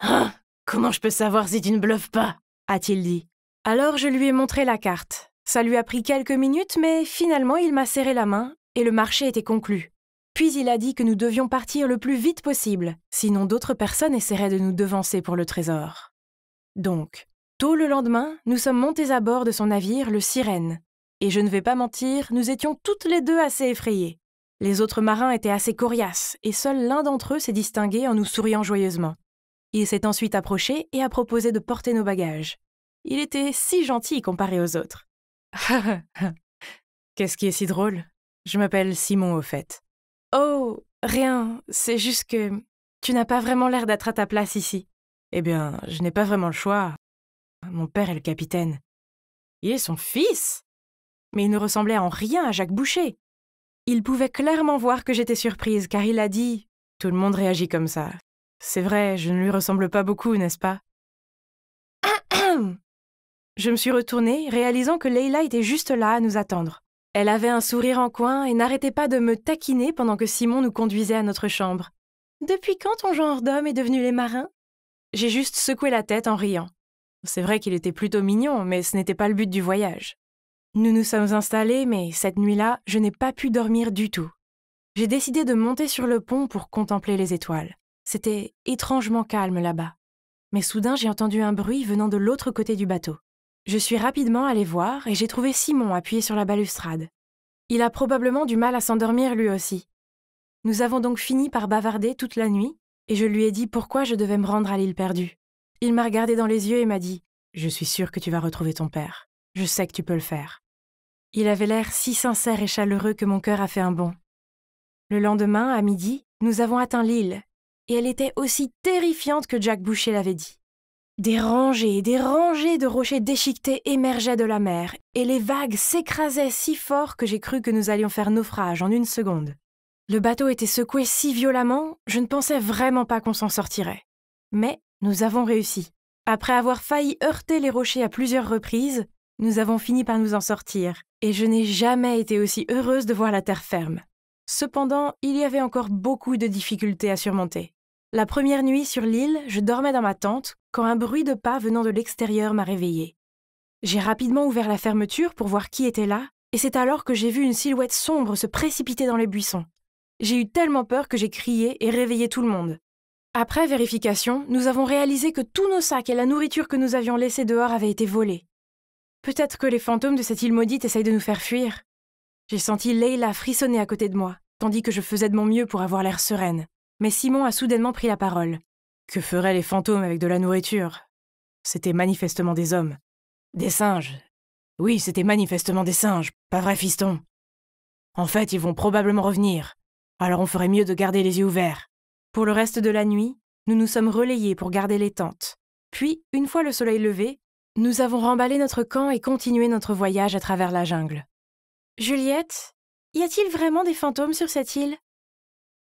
Ah, comment je peux savoir si tu ne bluffes pas? A-t-il dit. Alors je lui ai montré la carte. Ça lui a pris quelques minutes, mais finalement il m'a serré la main et le marché était conclu. Puis il a dit que nous devions partir le plus vite possible, sinon d'autres personnes essaieraient de nous devancer pour le trésor. Donc, tôt le lendemain, nous sommes montés à bord de son navire, le Sirène. Et je ne vais pas mentir, nous étions toutes les deux assez effrayées. Les autres marins étaient assez coriaces, et seul l'un d'entre eux s'est distingué en nous souriant joyeusement. Il s'est ensuite approché et a proposé de porter nos bagages. Il était si gentil comparé aux autres. Qu'est-ce qui est si drôle? Je m'appelle Simon, au fait. Oh, rien, c'est juste que tu n'as pas vraiment l'air d'être à ta place ici. Eh bien, je n'ai pas vraiment le choix. Mon père est le capitaine. Il est son fils? Mais il ne ressemblait en rien à Jacques Boucher. Il pouvait clairement voir que j'étais surprise, car il a dit « Tout le monde réagit comme ça. C'est vrai, je ne lui ressemble pas beaucoup, n'est-ce pas ?» Je me suis retournée, réalisant que Leila était juste là à nous attendre. Elle avait un sourire en coin et n'arrêtait pas de me taquiner pendant que Simon nous conduisait à notre chambre. « Depuis quand ton genre d'homme est devenu les marins ?» J'ai juste secoué la tête en riant. C'est vrai qu'il était plutôt mignon, mais ce n'était pas le but du voyage. Nous nous sommes installés, mais cette nuit-là, je n'ai pas pu dormir du tout. J'ai décidé de monter sur le pont pour contempler les étoiles. C'était étrangement calme là-bas. Mais soudain, j'ai entendu un bruit venant de l'autre côté du bateau. Je suis rapidement allée voir et j'ai trouvé Simon appuyé sur la balustrade. Il a probablement du mal à s'endormir lui aussi. Nous avons donc fini par bavarder toute la nuit et je lui ai dit pourquoi je devais me rendre à l'île perdue. Il m'a regardé dans les yeux et m'a dit « Je suis sûre que tu vas retrouver ton père. Je sais que tu peux le faire. » Il avait l'air si sincère et chaleureux que mon cœur a fait un bond. Le lendemain, à midi, nous avons atteint l'île et elle était aussi terrifiante que Jacques Boucher l'avait dit. Des rangées de rochers déchiquetés émergeaient de la mer, et les vagues s'écrasaient si fort que j'ai cru que nous allions faire naufrage en une seconde. Le bateau était secoué si violemment, je ne pensais vraiment pas qu'on s'en sortirait. Mais nous avons réussi. Après avoir failli heurter les rochers à plusieurs reprises, nous avons fini par nous en sortir, et je n'ai jamais été aussi heureuse de voir la terre ferme. Cependant, il y avait encore beaucoup de difficultés à surmonter. La première nuit sur l'île, je dormais dans ma tente quand un bruit de pas venant de l'extérieur m'a réveillée. J'ai rapidement ouvert la fermeture pour voir qui était là et c'est alors que j'ai vu une silhouette sombre se précipiter dans les buissons. J'ai eu tellement peur que j'ai crié et réveillé tout le monde. Après vérification, nous avons réalisé que tous nos sacs et la nourriture que nous avions laissés dehors avaient été volés. Peut-être que les fantômes de cette île maudite essayent de nous faire fuir. J'ai senti Leila frissonner à côté de moi, tandis que je faisais de mon mieux pour avoir l'air sereine. Mais Simon a soudainement pris la parole. Que feraient les fantômes avec de la nourriture? C'était manifestement des hommes. Des singes. Oui, c'était manifestement des singes, pas vrai, fiston? En fait, ils vont probablement revenir. Alors on ferait mieux de garder les yeux ouverts. Pour le reste de la nuit, nous nous sommes relayés pour garder les tentes. Puis, une fois le soleil levé, nous avons remballé notre camp et continué notre voyage à travers la jungle. Juliette, y a-t-il vraiment des fantômes sur cette île?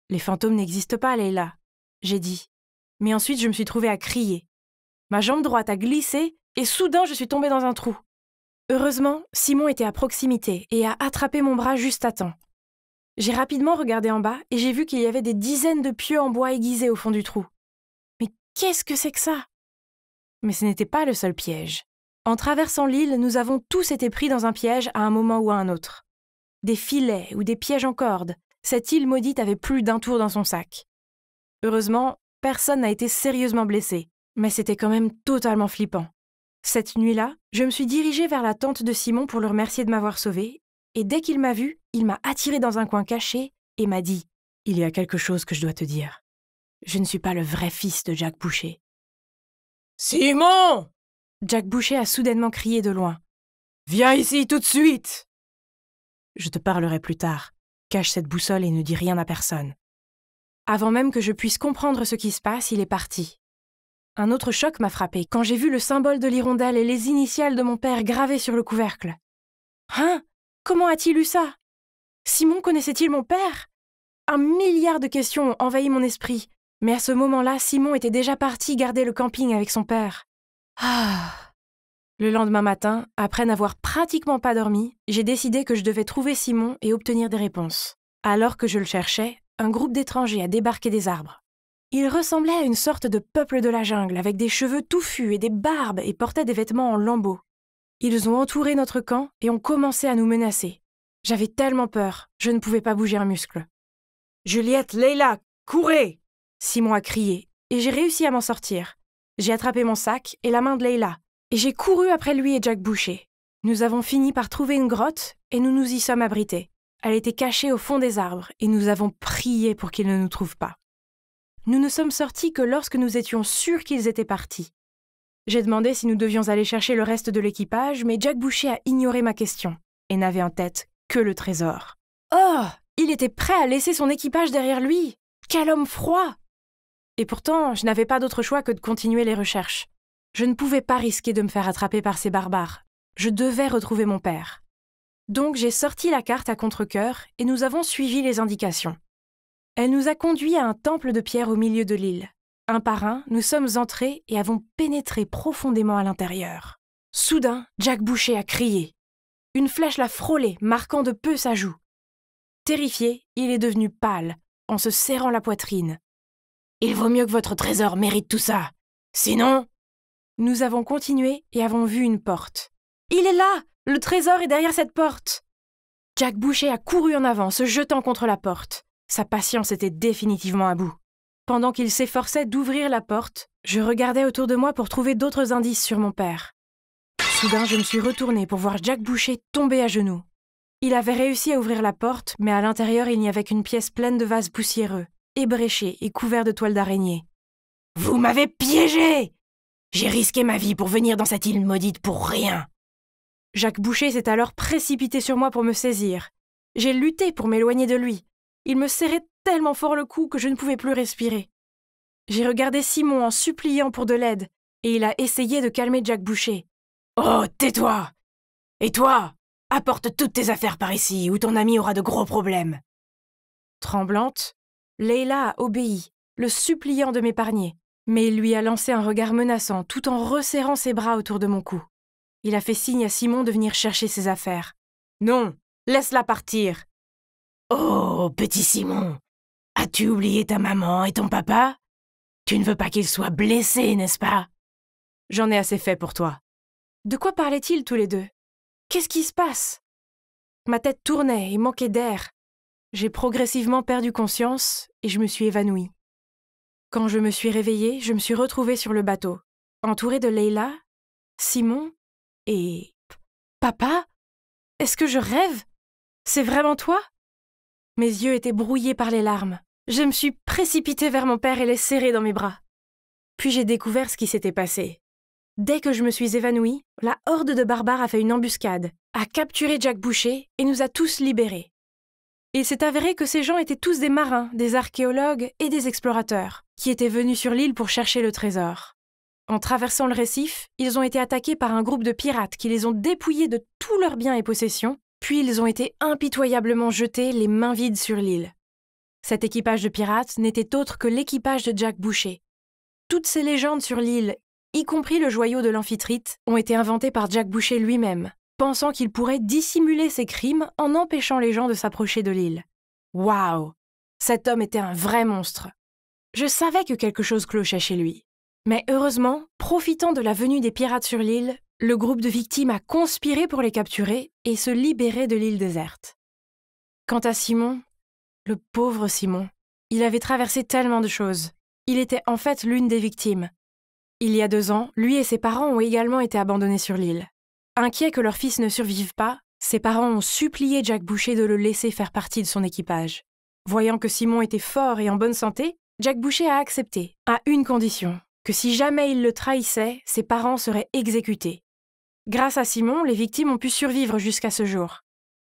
Les fantômes n'existent pas, Leila, j'ai dit. Mais ensuite, je me suis trouvée à crier. Ma jambe droite a glissé et soudain, je suis tombée dans un trou. Heureusement, Simon était à proximité et a attrapé mon bras juste à temps. J'ai rapidement regardé en bas et j'ai vu qu'il y avait des dizaines de pieux en bois aiguisés au fond du trou. Mais qu'est-ce que c'est que ça? Mais ce n'était pas le seul piège. En traversant l'île, nous avons tous été pris dans un piège à un moment ou à un autre. Des filets ou des pièges en corde, cette île maudite avait plus d'un tour dans son sac. Heureusement, personne n'a été sérieusement blessé, mais c'était quand même totalement flippant. Cette nuit-là, je me suis dirigée vers la tente de Simon pour le remercier de m'avoir sauvée, et dès qu'il m'a vue, il m'a attirée dans un coin caché et m'a dit « Il y a quelque chose que je dois te dire. Je ne suis pas le vrai fils de Jack Boucher. » « Simon !» Jack Boucher a soudainement crié de loin. « Viens ici tout de suite !»« Je te parlerai plus tard. Cache cette boussole et ne dis rien à personne. » Avant même que je puisse comprendre ce qui se passe, il est parti. Un autre choc m'a frappé quand j'ai vu le symbole de l'hirondelle et les initiales de mon père gravées sur le couvercle. Hein? Comment a-t-il eu ça? Simon connaissait-il mon père? 1 milliard de questions ont envahi mon esprit, mais à ce moment-là, Simon était déjà parti garder le camping avec son père. Le lendemain matin, après n'avoir pratiquement pas dormi, j'ai décidé que je devais trouver Simon et obtenir des réponses. Alors que je le cherchais, un groupe d'étrangers a débarqué des arbres. Ils ressemblaient à une sorte de peuple de la jungle, avec des cheveux touffus et des barbes et portaient des vêtements en lambeaux. Ils ont entouré notre camp et ont commencé à nous menacer. J'avais tellement peur, je ne pouvais pas bouger un muscle. « Juliette, Leila, courez !» Simon a crié, et j'ai réussi à m'en sortir. J'ai attrapé mon sac et la main de Leila, et j'ai couru après lui et Jack Boucher. Nous avons fini par trouver une grotte, et nous nous y sommes abrités. Elle était cachée au fond des arbres, et nous avons prié pour qu'ils ne nous trouvent pas. Nous ne sommes sortis que lorsque nous étions sûrs qu'ils étaient partis. J'ai demandé si nous devions aller chercher le reste de l'équipage, mais Jack Boucher a ignoré ma question, et n'avait en tête que le trésor. Oh! Il était prêt à laisser son équipage derrière lui! Quel homme froid! Et pourtant, je n'avais pas d'autre choix que de continuer les recherches. Je ne pouvais pas risquer de me faire attraper par ces barbares. Je devais retrouver mon père. Donc j'ai sorti la carte à contre-cœur et nous avons suivi les indications. Elle nous a conduits à un temple de pierre au milieu de l'île. Un par un, nous sommes entrés et avons pénétré profondément à l'intérieur. Soudain, Jack Boucher a crié. Une flèche l'a frôlé, marquant de peu sa joue. Terrifié, il est devenu pâle, en se serrant la poitrine. « Il vaut mieux que votre trésor mérite tout ça. Sinon... » Nous avons continué et avons vu une porte. « Il est là! Le trésor est derrière cette porte !» Jack Boucher a couru en avant, se jetant contre la porte. Sa patience était définitivement à bout. Pendant qu'il s'efforçait d'ouvrir la porte, je regardais autour de moi pour trouver d'autres indices sur mon père. Soudain, je me suis retournée pour voir Jack Boucher tomber à genoux. Il avait réussi à ouvrir la porte, mais à l'intérieur, il n'y avait qu'une pièce pleine de vases poussiéreux, ébréchés et couverts de toiles d'araignée. « Vous m'avez piégé! J'ai risqué ma vie pour venir dans cette île maudite pour rien !» Jack Boucher s'est alors précipité sur moi pour me saisir. J'ai lutté pour m'éloigner de lui. Il me serrait tellement fort le cou que je ne pouvais plus respirer. J'ai regardé Simon en suppliant pour de l'aide, et il a essayé de calmer Jack Boucher. « Oh, tais-toi! Et toi, apporte toutes tes affaires par ici, ou ton ami aura de gros problèmes. » Tremblante, Leila a obéi, le suppliant de m'épargner, mais il lui a lancé un regard menaçant tout en resserrant ses bras autour de mon cou. Il a fait signe à Simon de venir chercher ses affaires. « Non, laisse-la partir. »« Oh, petit Simon, as-tu oublié ta maman et ton papa? Tu ne veux pas qu'ils soient blessés, n'est-ce pas? » « J'en ai assez fait pour toi. » De quoi parlaient-ils tous les deux? Qu'est-ce qui se passe? Ma tête tournait et manquait d'air. J'ai progressivement perdu conscience et je me suis évanouie. Quand je me suis réveillée, je me suis retrouvée sur le bateau, entourée de Leila, Simon et... Papa? Est-ce que je rêve? C'est vraiment toi? Mes yeux étaient brouillés par les larmes. Je me suis précipitée vers mon père et l'ai serré dans mes bras. Puis j'ai découvert ce qui s'était passé. Dès que je me suis évanouie, la horde de barbares a fait une embuscade, a capturé Jack Boucher et nous a tous libérés. Il s'est avéré que ces gens étaient tous des marins, des archéologues et des explorateurs, qui étaient venus sur l'île pour chercher le trésor. En traversant le récif, ils ont été attaqués par un groupe de pirates qui les ont dépouillés de tous leurs biens et possessions, puis ils ont été impitoyablement jetés les mains vides sur l'île. Cet équipage de pirates n'était autre que l'équipage de Jack Boucher. Toutes ces légendes sur l'île, y compris le joyau de l'Amphitrite, ont été inventées par Jack Boucher lui-même, pensant qu'il pourrait dissimuler ses crimes en empêchant les gens de s'approcher de l'île. Waouh! Cet homme était un vrai monstre. Je savais que quelque chose clochait chez lui. Mais heureusement, profitant de la venue des pirates sur l'île, le groupe de victimes a conspiré pour les capturer et se libérer de l'île déserte. Quant à Simon, le pauvre Simon, il avait traversé tellement de choses. Il était en fait l'une des victimes. Il y a 2 ans, lui et ses parents ont également été abandonnés sur l'île. Inquiets que leur fils ne survive pas, ses parents ont supplié Jack Boucher de le laisser faire partie de son équipage. Voyant que Simon était fort et en bonne santé, Jack Boucher a accepté, à une condition, que si jamais il le trahissait, ses parents seraient exécutés. Grâce à Simon, les victimes ont pu survivre jusqu'à ce jour.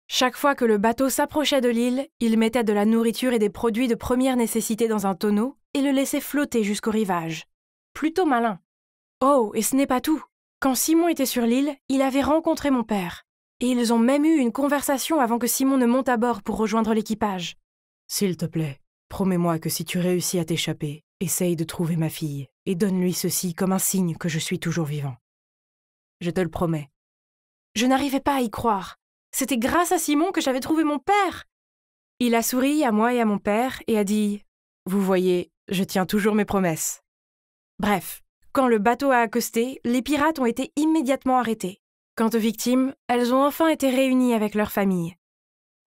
Chaque fois que le bateau s'approchait de l'île, il mettait de la nourriture et des produits de première nécessité dans un tonneau et le laissait flotter jusqu'au rivage. Plutôt malin. Oh, et ce n'est pas tout. Quand Simon était sur l'île, il avait rencontré mon père. Et ils ont même eu une conversation avant que Simon ne monte à bord pour rejoindre l'équipage. « S'il te plaît, promets-moi que si tu réussis à t'échapper, essaye de trouver ma fille et donne-lui ceci comme un signe que je suis toujours vivant. Je te le promets. » Je n'arrivais pas à y croire. C'était grâce à Simon que j'avais trouvé mon père. Il a souri à moi et à mon père et a dit « Vous voyez, je tiens toujours mes promesses. » Bref, quand le bateau a accosté, les pirates ont été immédiatement arrêtés. Quant aux victimes, elles ont enfin été réunies avec leurs familles.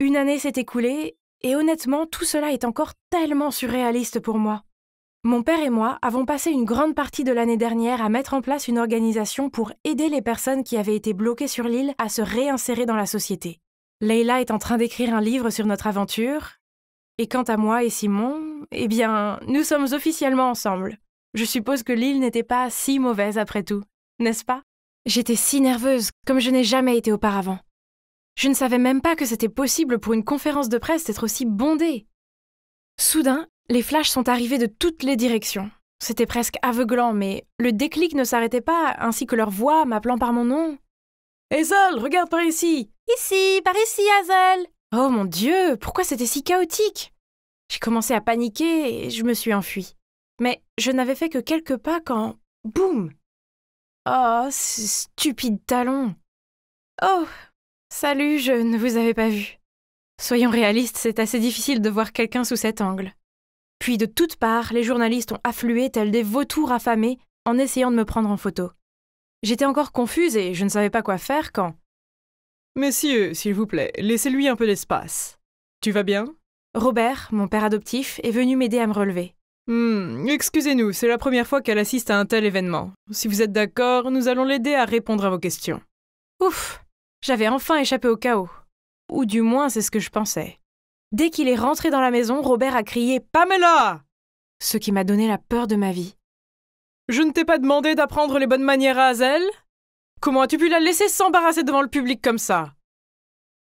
Une année s'est écoulée et honnêtement, tout cela est encore tellement surréaliste pour moi. Mon père et moi avons passé une grande partie de l'année dernière à mettre en place une organisation pour aider les personnes qui avaient été bloquées sur l'île à se réinsérer dans la société. Leila est en train d'écrire un livre sur notre aventure. Et quant à moi et Simon, eh bien, nous sommes officiellement ensemble. Je suppose que l'île n'était pas si mauvaise après tout, n'est-ce pas? J'étais si nerveuse, comme je n'ai jamais été auparavant. Je ne savais même pas que c'était possible pour une conférence de presse d'être aussi bondée. Soudain, les flashs sont arrivés de toutes les directions. C'était presque aveuglant, mais le déclic ne s'arrêtait pas, ainsi que leur voix m'appelant par mon nom. « Hazel, regarde par ici !»« Ici, par ici, Hazel !» Oh mon Dieu, pourquoi c'était si chaotique? J'ai commencé à paniquer et je me suis enfuie. Mais je n'avais fait que quelques pas quand... Boum! Oh, ces stupides talons! Oh, salut, je ne vous avais pas vu. Soyons réalistes, c'est assez difficile de voir quelqu'un sous cet angle. Puis de toutes parts, les journalistes ont afflué tels des vautours affamés en essayant de me prendre en photo. J'étais encore confuse et je ne savais pas quoi faire quand... « Messieurs, s'il vous plaît, laissez-lui un peu d'espace. Tu vas bien ?» Robert, mon père adoptif, est venu m'aider à me relever. Excusez-nous, c'est la première fois qu'elle assiste à un tel événement. Si vous êtes d'accord, nous allons l'aider à répondre à vos questions. Ouf! J'avais enfin échappé au chaos. Ou du moins, c'est ce que je pensais. Dès qu'il est rentré dans la maison, Robert a crié « Pamela !» Ce qui m'a donné la peur de ma vie. « Je ne t'ai pas demandé d'apprendre les bonnes manières à Hazel? Comment as-tu pu la laisser s'embarrasser devant le public comme ça ?»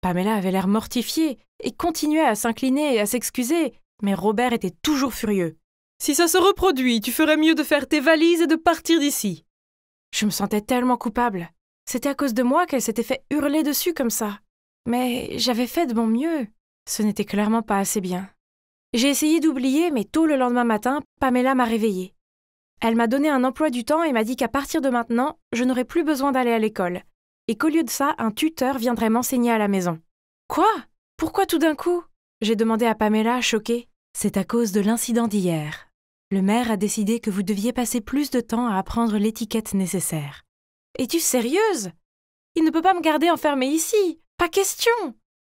Pamela avait l'air mortifiée et continuait à s'incliner et à s'excuser, mais Robert était toujours furieux. « Si ça se reproduit, tu ferais mieux de faire tes valises et de partir d'ici. » Je me sentais tellement coupable. C'était à cause de moi qu'elle s'était fait hurler dessus comme ça. Mais j'avais fait de mon mieux. Ce n'était clairement pas assez bien. J'ai essayé d'oublier, mais tôt le lendemain matin, Pamela m'a réveillée. Elle m'a donné un emploi du temps et m'a dit qu'à partir de maintenant, je n'aurais plus besoin d'aller à l'école. Et qu'au lieu de ça, un tuteur viendrait m'enseigner à la maison. Quoi? Pourquoi tout d'un coup? J'ai demandé à Pamela, choquée. C'est à cause de l'incident d'hier. Le maire a décidé que vous deviez passer plus de temps à apprendre l'étiquette nécessaire. Es-tu sérieuse? Il ne peut pas me garder enfermée ici. Pas question.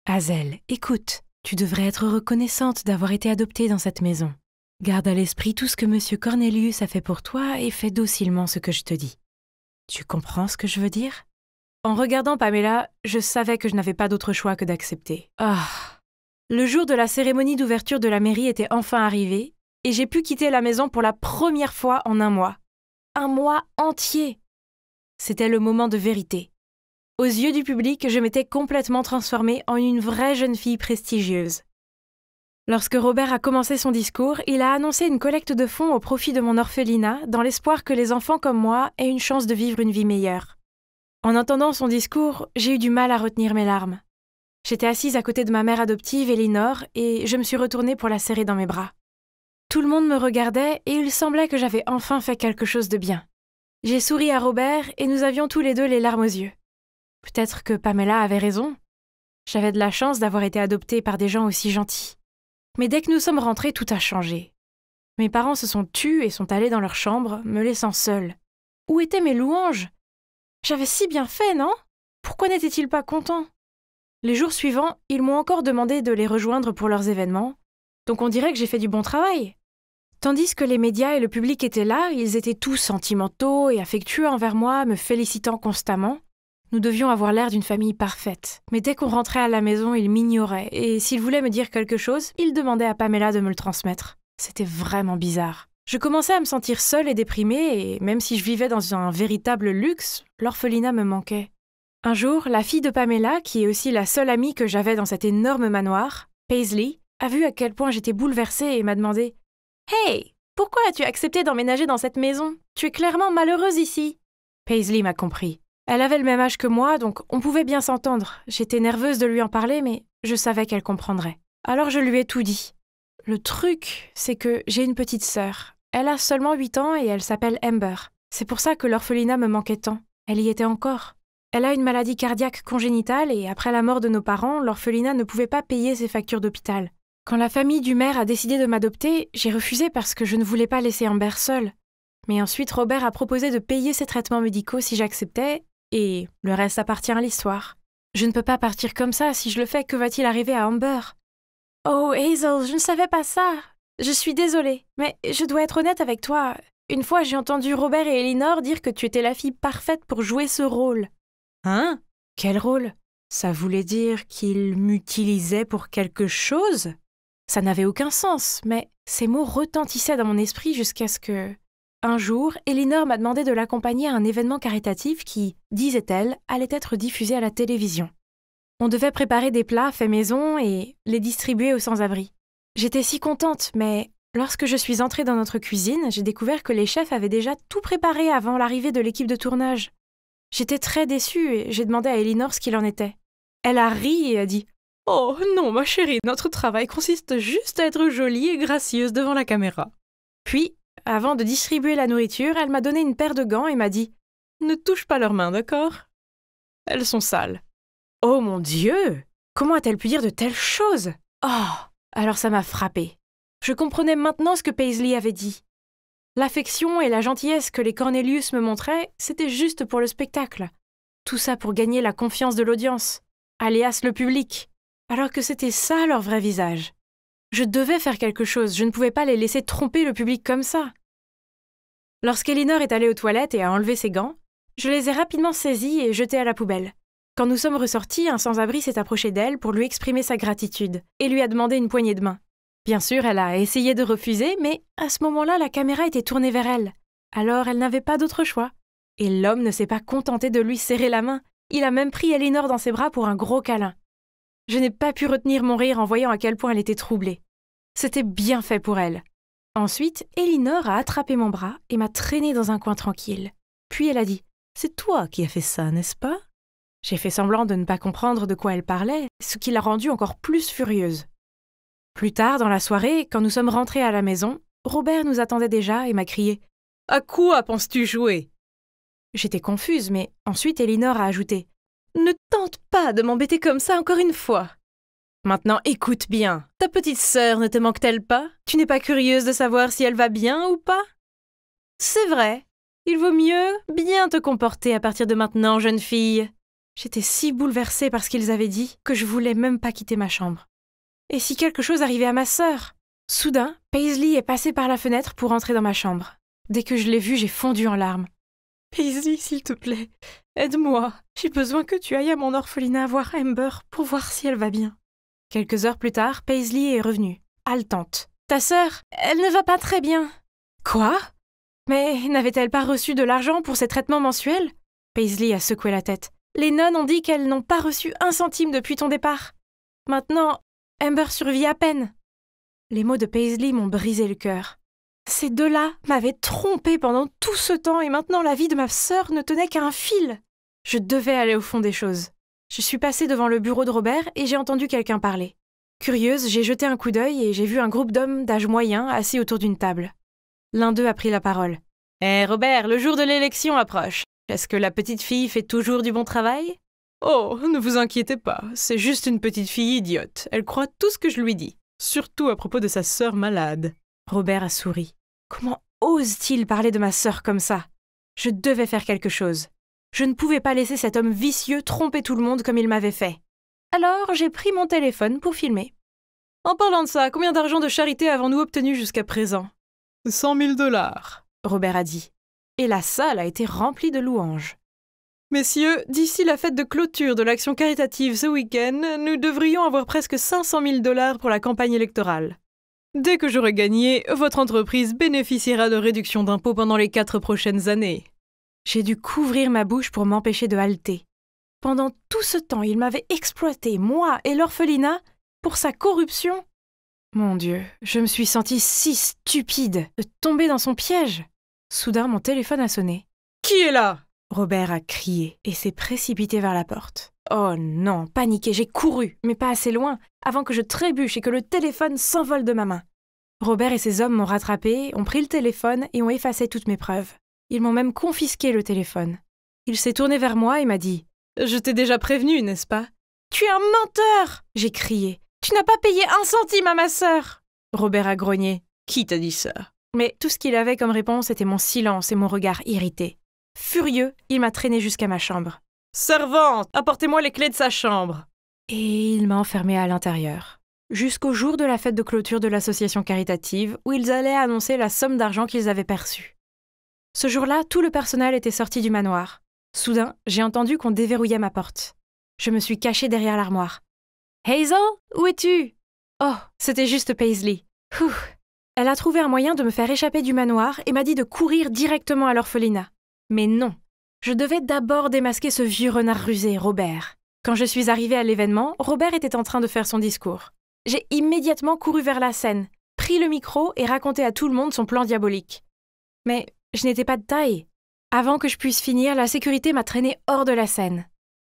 Hazel, écoute, tu devrais être reconnaissante d'avoir été adoptée dans cette maison. Garde à l'esprit tout ce que M. Cornelius a fait pour toi et fais docilement ce que je te dis. Tu comprends ce que je veux dire? En regardant Pamela, je savais que je n'avais pas d'autre choix que d'accepter. Le jour de la cérémonie d'ouverture de la mairie était enfin arrivé et j'ai pu quitter la maison pour la première fois en 1 mois. 1 mois entier! C'était le moment de vérité. Aux yeux du public, je m'étais complètement transformée en une vraie jeune fille prestigieuse. Lorsque Robert a commencé son discours, il a annoncé une collecte de fonds au profit de mon orphelinat, dans l'espoir que les enfants comme moi aient une chance de vivre une vie meilleure. En entendant son discours, j'ai eu du mal à retenir mes larmes. J'étais assise à côté de ma mère adoptive, Elinor, et je me suis retournée pour la serrer dans mes bras. Tout le monde me regardait et il semblait que j'avais enfin fait quelque chose de bien. J'ai souri à Robert et nous avions tous les deux les larmes aux yeux. Peut-être que Pamela avait raison. J'avais de la chance d'avoir été adoptée par des gens aussi gentils. Mais dès que nous sommes rentrés, tout a changé. Mes parents se sont tus et sont allés dans leur chambre, me laissant seule. Où étaient mes louanges? J'avais si bien fait, non? Pourquoi n'étaient-ils pas contents? Les jours suivants, ils m'ont encore demandé de les rejoindre pour leurs événements, donc on dirait que j'ai fait du bon travail. Tandis que les médias et le public étaient là, ils étaient tous sentimentaux et affectueux envers moi, me félicitant constamment. Nous devions avoir l'air d'une famille parfaite. Mais dès qu'on rentrait à la maison, ils m'ignoraient, et s'ils voulaient me dire quelque chose, ils demandaient à Pamela de me le transmettre. C'était vraiment bizarre. Je commençais à me sentir seule et déprimée, et même si je vivais dans un véritable luxe, l'orphelinat me manquait. Un jour, la fille de Pamela, qui est aussi la seule amie que j'avais dans cet énorme manoir, Paisley, a vu à quel point j'étais bouleversée et m'a demandé « Hey, pourquoi as-tu accepté d'emménager dans cette maison? Tu es clairement malheureuse ici. » Paisley m'a compris. Elle avait le même âge que moi, donc on pouvait bien s'entendre. J'étais nerveuse de lui en parler, mais je savais qu'elle comprendrait. Alors je lui ai tout dit. Le truc, c'est que j'ai une petite sœur. Elle a seulement 8 ans et elle s'appelle Amber. C'est pour ça que l'orphelinat me manquait tant. Elle y était encore. Elle a une maladie cardiaque congénitale et après la mort de nos parents, l'orphelinat ne pouvait pas payer ses factures d'hôpital. Quand la famille du maire a décidé de m'adopter, j'ai refusé parce que je ne voulais pas laisser Amber seule. Mais ensuite, Robert a proposé de payer ses traitements médicaux si j'acceptais, et le reste appartient à l'histoire. Je ne peux pas partir comme ça. Si je le fais, que va-t-il arriver à Amber? Oh, Hazel, je ne savais pas ça. Je suis désolée, mais je dois être honnête avec toi. Une fois, j'ai entendu Robert et Elinor dire que tu étais la fille parfaite pour jouer ce rôle. Hein? Quel rôle? Ça voulait dire qu'il m'utilisait pour quelque chose? Ça n'avait aucun sens, mais ces mots retentissaient dans mon esprit jusqu'à ce que... Un jour, Elinor m'a demandé de l'accompagner à un événement caritatif qui, disait-elle, allait être diffusé à la télévision. On devait préparer des plats faits maison et les distribuer aux sans-abri. J'étais si contente, mais lorsque je suis entrée dans notre cuisine, j'ai découvert que les chefs avaient déjà tout préparé avant l'arrivée de l'équipe de tournage. J'étais très déçue et j'ai demandé à Elinor ce qu'il en était. Elle a ri et a dit « Oh non, ma chérie, notre travail consiste juste à être jolie et gracieuse devant la caméra. » Puis, avant de distribuer la nourriture, elle m'a donné une paire de gants et m'a dit « Ne touche pas leurs mains, d'accord? Elles sont sales. » Oh mon Dieu! Comment a-t-elle pu dire de telles choses? Oh! Alors ça m'a frappée. Je comprenais maintenant ce que Paisley avait dit. L'affection et la gentillesse que les Cornelius me montraient, c'était juste pour le spectacle. Tout ça pour gagner la confiance de l'audience, alias le public, alors que c'était ça leur vrai visage. Je devais faire quelque chose, je ne pouvais pas les laisser tromper le public comme ça. Lorsqu'Elinor est allée aux toilettes et a enlevé ses gants, je les ai rapidement saisis et jetés à la poubelle. Quand nous sommes ressortis, un sans-abri s'est approché d'elle pour lui exprimer sa gratitude et lui a demandé une poignée de main. Bien sûr, elle a essayé de refuser, mais à ce moment-là, la caméra était tournée vers elle. Alors elle n'avait pas d'autre choix. Et l'homme ne s'est pas contenté de lui serrer la main. Il a même pris Elinor dans ses bras pour un gros câlin. Je n'ai pas pu retenir mon rire en voyant à quel point elle était troublée. C'était bien fait pour elle. Ensuite, Elinor a attrapé mon bras et m'a traînée dans un coin tranquille. Puis elle a dit « C'est toi qui as fait ça, n'est-ce pas ?» J'ai fait semblant de ne pas comprendre de quoi elle parlait, ce qui l'a rendue encore plus furieuse. Plus tard, dans la soirée, quand nous sommes rentrés à la maison, Robert nous attendait déjà et m'a crié « À quoi penses-tu jouer ?» J'étais confuse, mais ensuite Elinor a ajouté « Ne tente pas de m'embêter comme ça encore une fois. Maintenant, écoute bien, ta petite sœur ne te manque-t-elle pas? Tu n'es pas curieuse de savoir si elle va bien ou pas? C'est vrai, il vaut mieux bien te comporter à partir de maintenant, jeune fille. J'étais si bouleversée par ce qu'ils avaient dit que je voulais même pas quitter ma chambre. Et si quelque chose arrivait à ma sœur? Soudain, Paisley est passé par la fenêtre pour entrer dans ma chambre. Dès que je l'ai vue, j'ai fondu en larmes. « Paisley, s'il te plaît, aide-moi. J'ai besoin que tu ailles à mon orphelinat voir Amber pour voir si elle va bien. » Quelques heures plus tard, Paisley est revenue, haletante. « Ta sœur, elle ne va pas très bien. »« Quoi? Mais n'avait-elle pas reçu de l'argent pour ses traitements mensuels ?» Paisley a secoué la tête. « Les nonnes ont dit qu'elles n'ont pas reçu un centime depuis ton départ. Maintenant, Amber survit à peine. » Les mots de Paisley m'ont brisé le cœur. Ces deux-là m'avaient trompée pendant tout ce temps et maintenant la vie de ma sœur ne tenait qu'à un fil. Je devais aller au fond des choses. Je suis passée devant le bureau de Robert et j'ai entendu quelqu'un parler. Curieuse, j'ai jeté un coup d'œil et j'ai vu un groupe d'hommes d'âge moyen assis autour d'une table. L'un d'eux a pris la parole. « Hé Robert, le jour de l'élection approche. Est-ce que la petite fille fait toujours du bon travail ?»« Oh, ne vous inquiétez pas, c'est juste une petite fille idiote. Elle croit tout ce que je lui dis. Surtout à propos de sa sœur malade. » Robert a souri. Comment ose-t-il parler de ma sœur comme ça? Je devais faire quelque chose. Je ne pouvais pas laisser cet homme vicieux tromper tout le monde comme il m'avait fait. Alors, j'ai pris mon téléphone pour filmer. En parlant de ça, combien d'argent de charité avons-nous obtenu jusqu'à présent? 100 000 $, Robert a dit. Et la salle a été remplie de louanges. Messieurs, d'ici la fête de clôture de l'action caritative ce week-end, nous devrions avoir presque 500 000 $ pour la campagne électorale. Dès que j'aurai gagné, votre entreprise bénéficiera de réductions d'impôts pendant les 4 prochaines années. J'ai dû couvrir ma bouche pour m'empêcher de halter. Pendant tout ce temps, il m'avait exploité, moi et l'orphelinat, pour sa corruption. Mon Dieu, je me suis sentie si stupide de tomber dans son piège. Soudain, mon téléphone a sonné. « Qui est là ?» Robert a crié et s'est précipité vers la porte. Oh non, paniqué, j'ai couru, mais pas assez loin, avant que je trébuche et que le téléphone s'envole de ma main. Robert et ses hommes m'ont rattrapé, ont pris le téléphone et ont effacé toutes mes preuves. Ils m'ont même confisqué le téléphone. Il s'est tourné vers moi et m'a dit « Je t'ai déjà prévenu, n'est-ce pas ?»« Tu es un menteur !» j'ai crié. « Tu n'as pas payé 1 centime à ma sœur !» Robert a grogné. « Qui t'a dit ça ?» Mais tout ce qu'il avait comme réponse était mon silence et mon regard irrité. Furieux, il m'a traîné jusqu'à ma chambre. « Servante, apportez-moi les clés de sa chambre !» Et il m'a enfermée à l'intérieur. Jusqu'au jour de la fête de clôture de l'association caritative, où ils allaient annoncer la somme d'argent qu'ils avaient perçue. Ce jour-là, tout le personnel était sorti du manoir. Soudain, j'ai entendu qu'on déverrouillait ma porte. Je me suis cachée derrière l'armoire. « Hazel, où es-tu » Oh, c'était juste Paisley. Elle a trouvé un moyen de me faire échapper du manoir et m'a dit de courir directement à l'orphelinat. Mais non, je devais d'abord démasquer ce vieux renard rusé, Robert. Quand je suis arrivée à l'événement, Robert était en train de faire son discours. J'ai immédiatement couru vers la scène, pris le micro et raconté à tout le monde son plan diabolique. Mais je n'étais pas de taille. Avant que je puisse finir, la sécurité m'a traînée hors de la scène.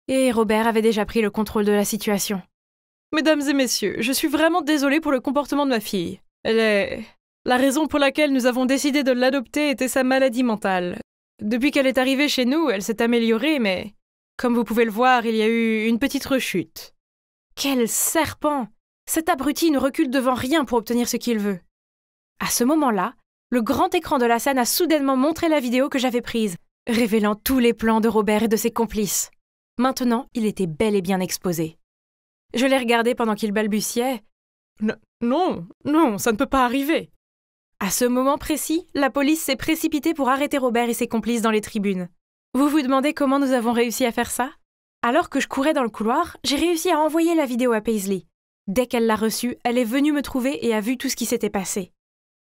Et Robert avait déjà pris le contrôle de la situation. « Mesdames et messieurs, je suis vraiment désolée pour le comportement de ma fille. La raison pour laquelle nous avons décidé de l'adopter était sa maladie mentale. Depuis qu'elle est arrivée chez nous, elle s'est améliorée, mais comme vous pouvez le voir, il y a eu une petite rechute. » Quel serpent! Cet abruti ne recule devant rien pour obtenir ce qu'il veut. À ce moment-là, le grand écran de la scène a soudainement montré la vidéo que j'avais prise, révélant tous les plans de Robert et de ses complices. Maintenant, il était bel et bien exposé. Je l'ai regardé pendant qu'il balbutiait. « Non, ça ne peut pas arriver !» À ce moment précis, la police s'est précipitée pour arrêter Robert et ses complices dans les tribunes. Vous vous demandez comment nous avons réussi à faire ça? Alors que je courais dans le couloir, j'ai réussi à envoyer la vidéo à Paisley. Dès qu'elle l'a reçue, elle est venue me trouver et a vu tout ce qui s'était passé.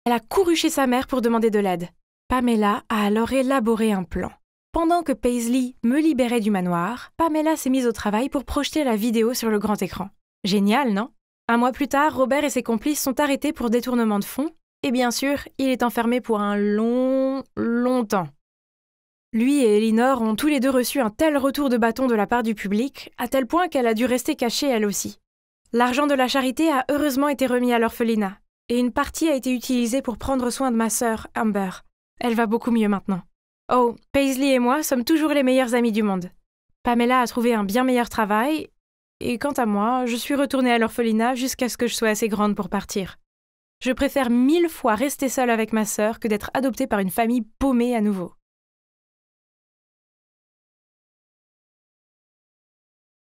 Elle a couru chez sa mère pour demander de l'aide. Pamela a alors élaboré un plan. Pendant que Paisley me libérait du manoir, Pamela s'est mise au travail pour projeter la vidéo sur le grand écran. Génial, non? 1 mois plus tard, Robert et ses complices sont arrêtés pour détournement de fonds, et bien sûr, il est enfermé pour un longtemps. Lui et Elinor ont tous les deux reçu un tel retour de bâton de la part du public, à tel point qu'elle a dû rester cachée elle aussi. L'argent de la charité a heureusement été remis à l'orphelinat, et une partie a été utilisée pour prendre soin de ma sœur, Amber. Elle va beaucoup mieux maintenant. Oh, Paisley et moi sommes toujours les meilleurs amis du monde. Pamela a trouvé un bien meilleur travail, et quant à moi, je suis retournée à l'orphelinat jusqu'à ce que je sois assez grande pour partir. Je préfère 1000 fois rester seule avec ma sœur que d'être adoptée par une famille paumée à nouveau.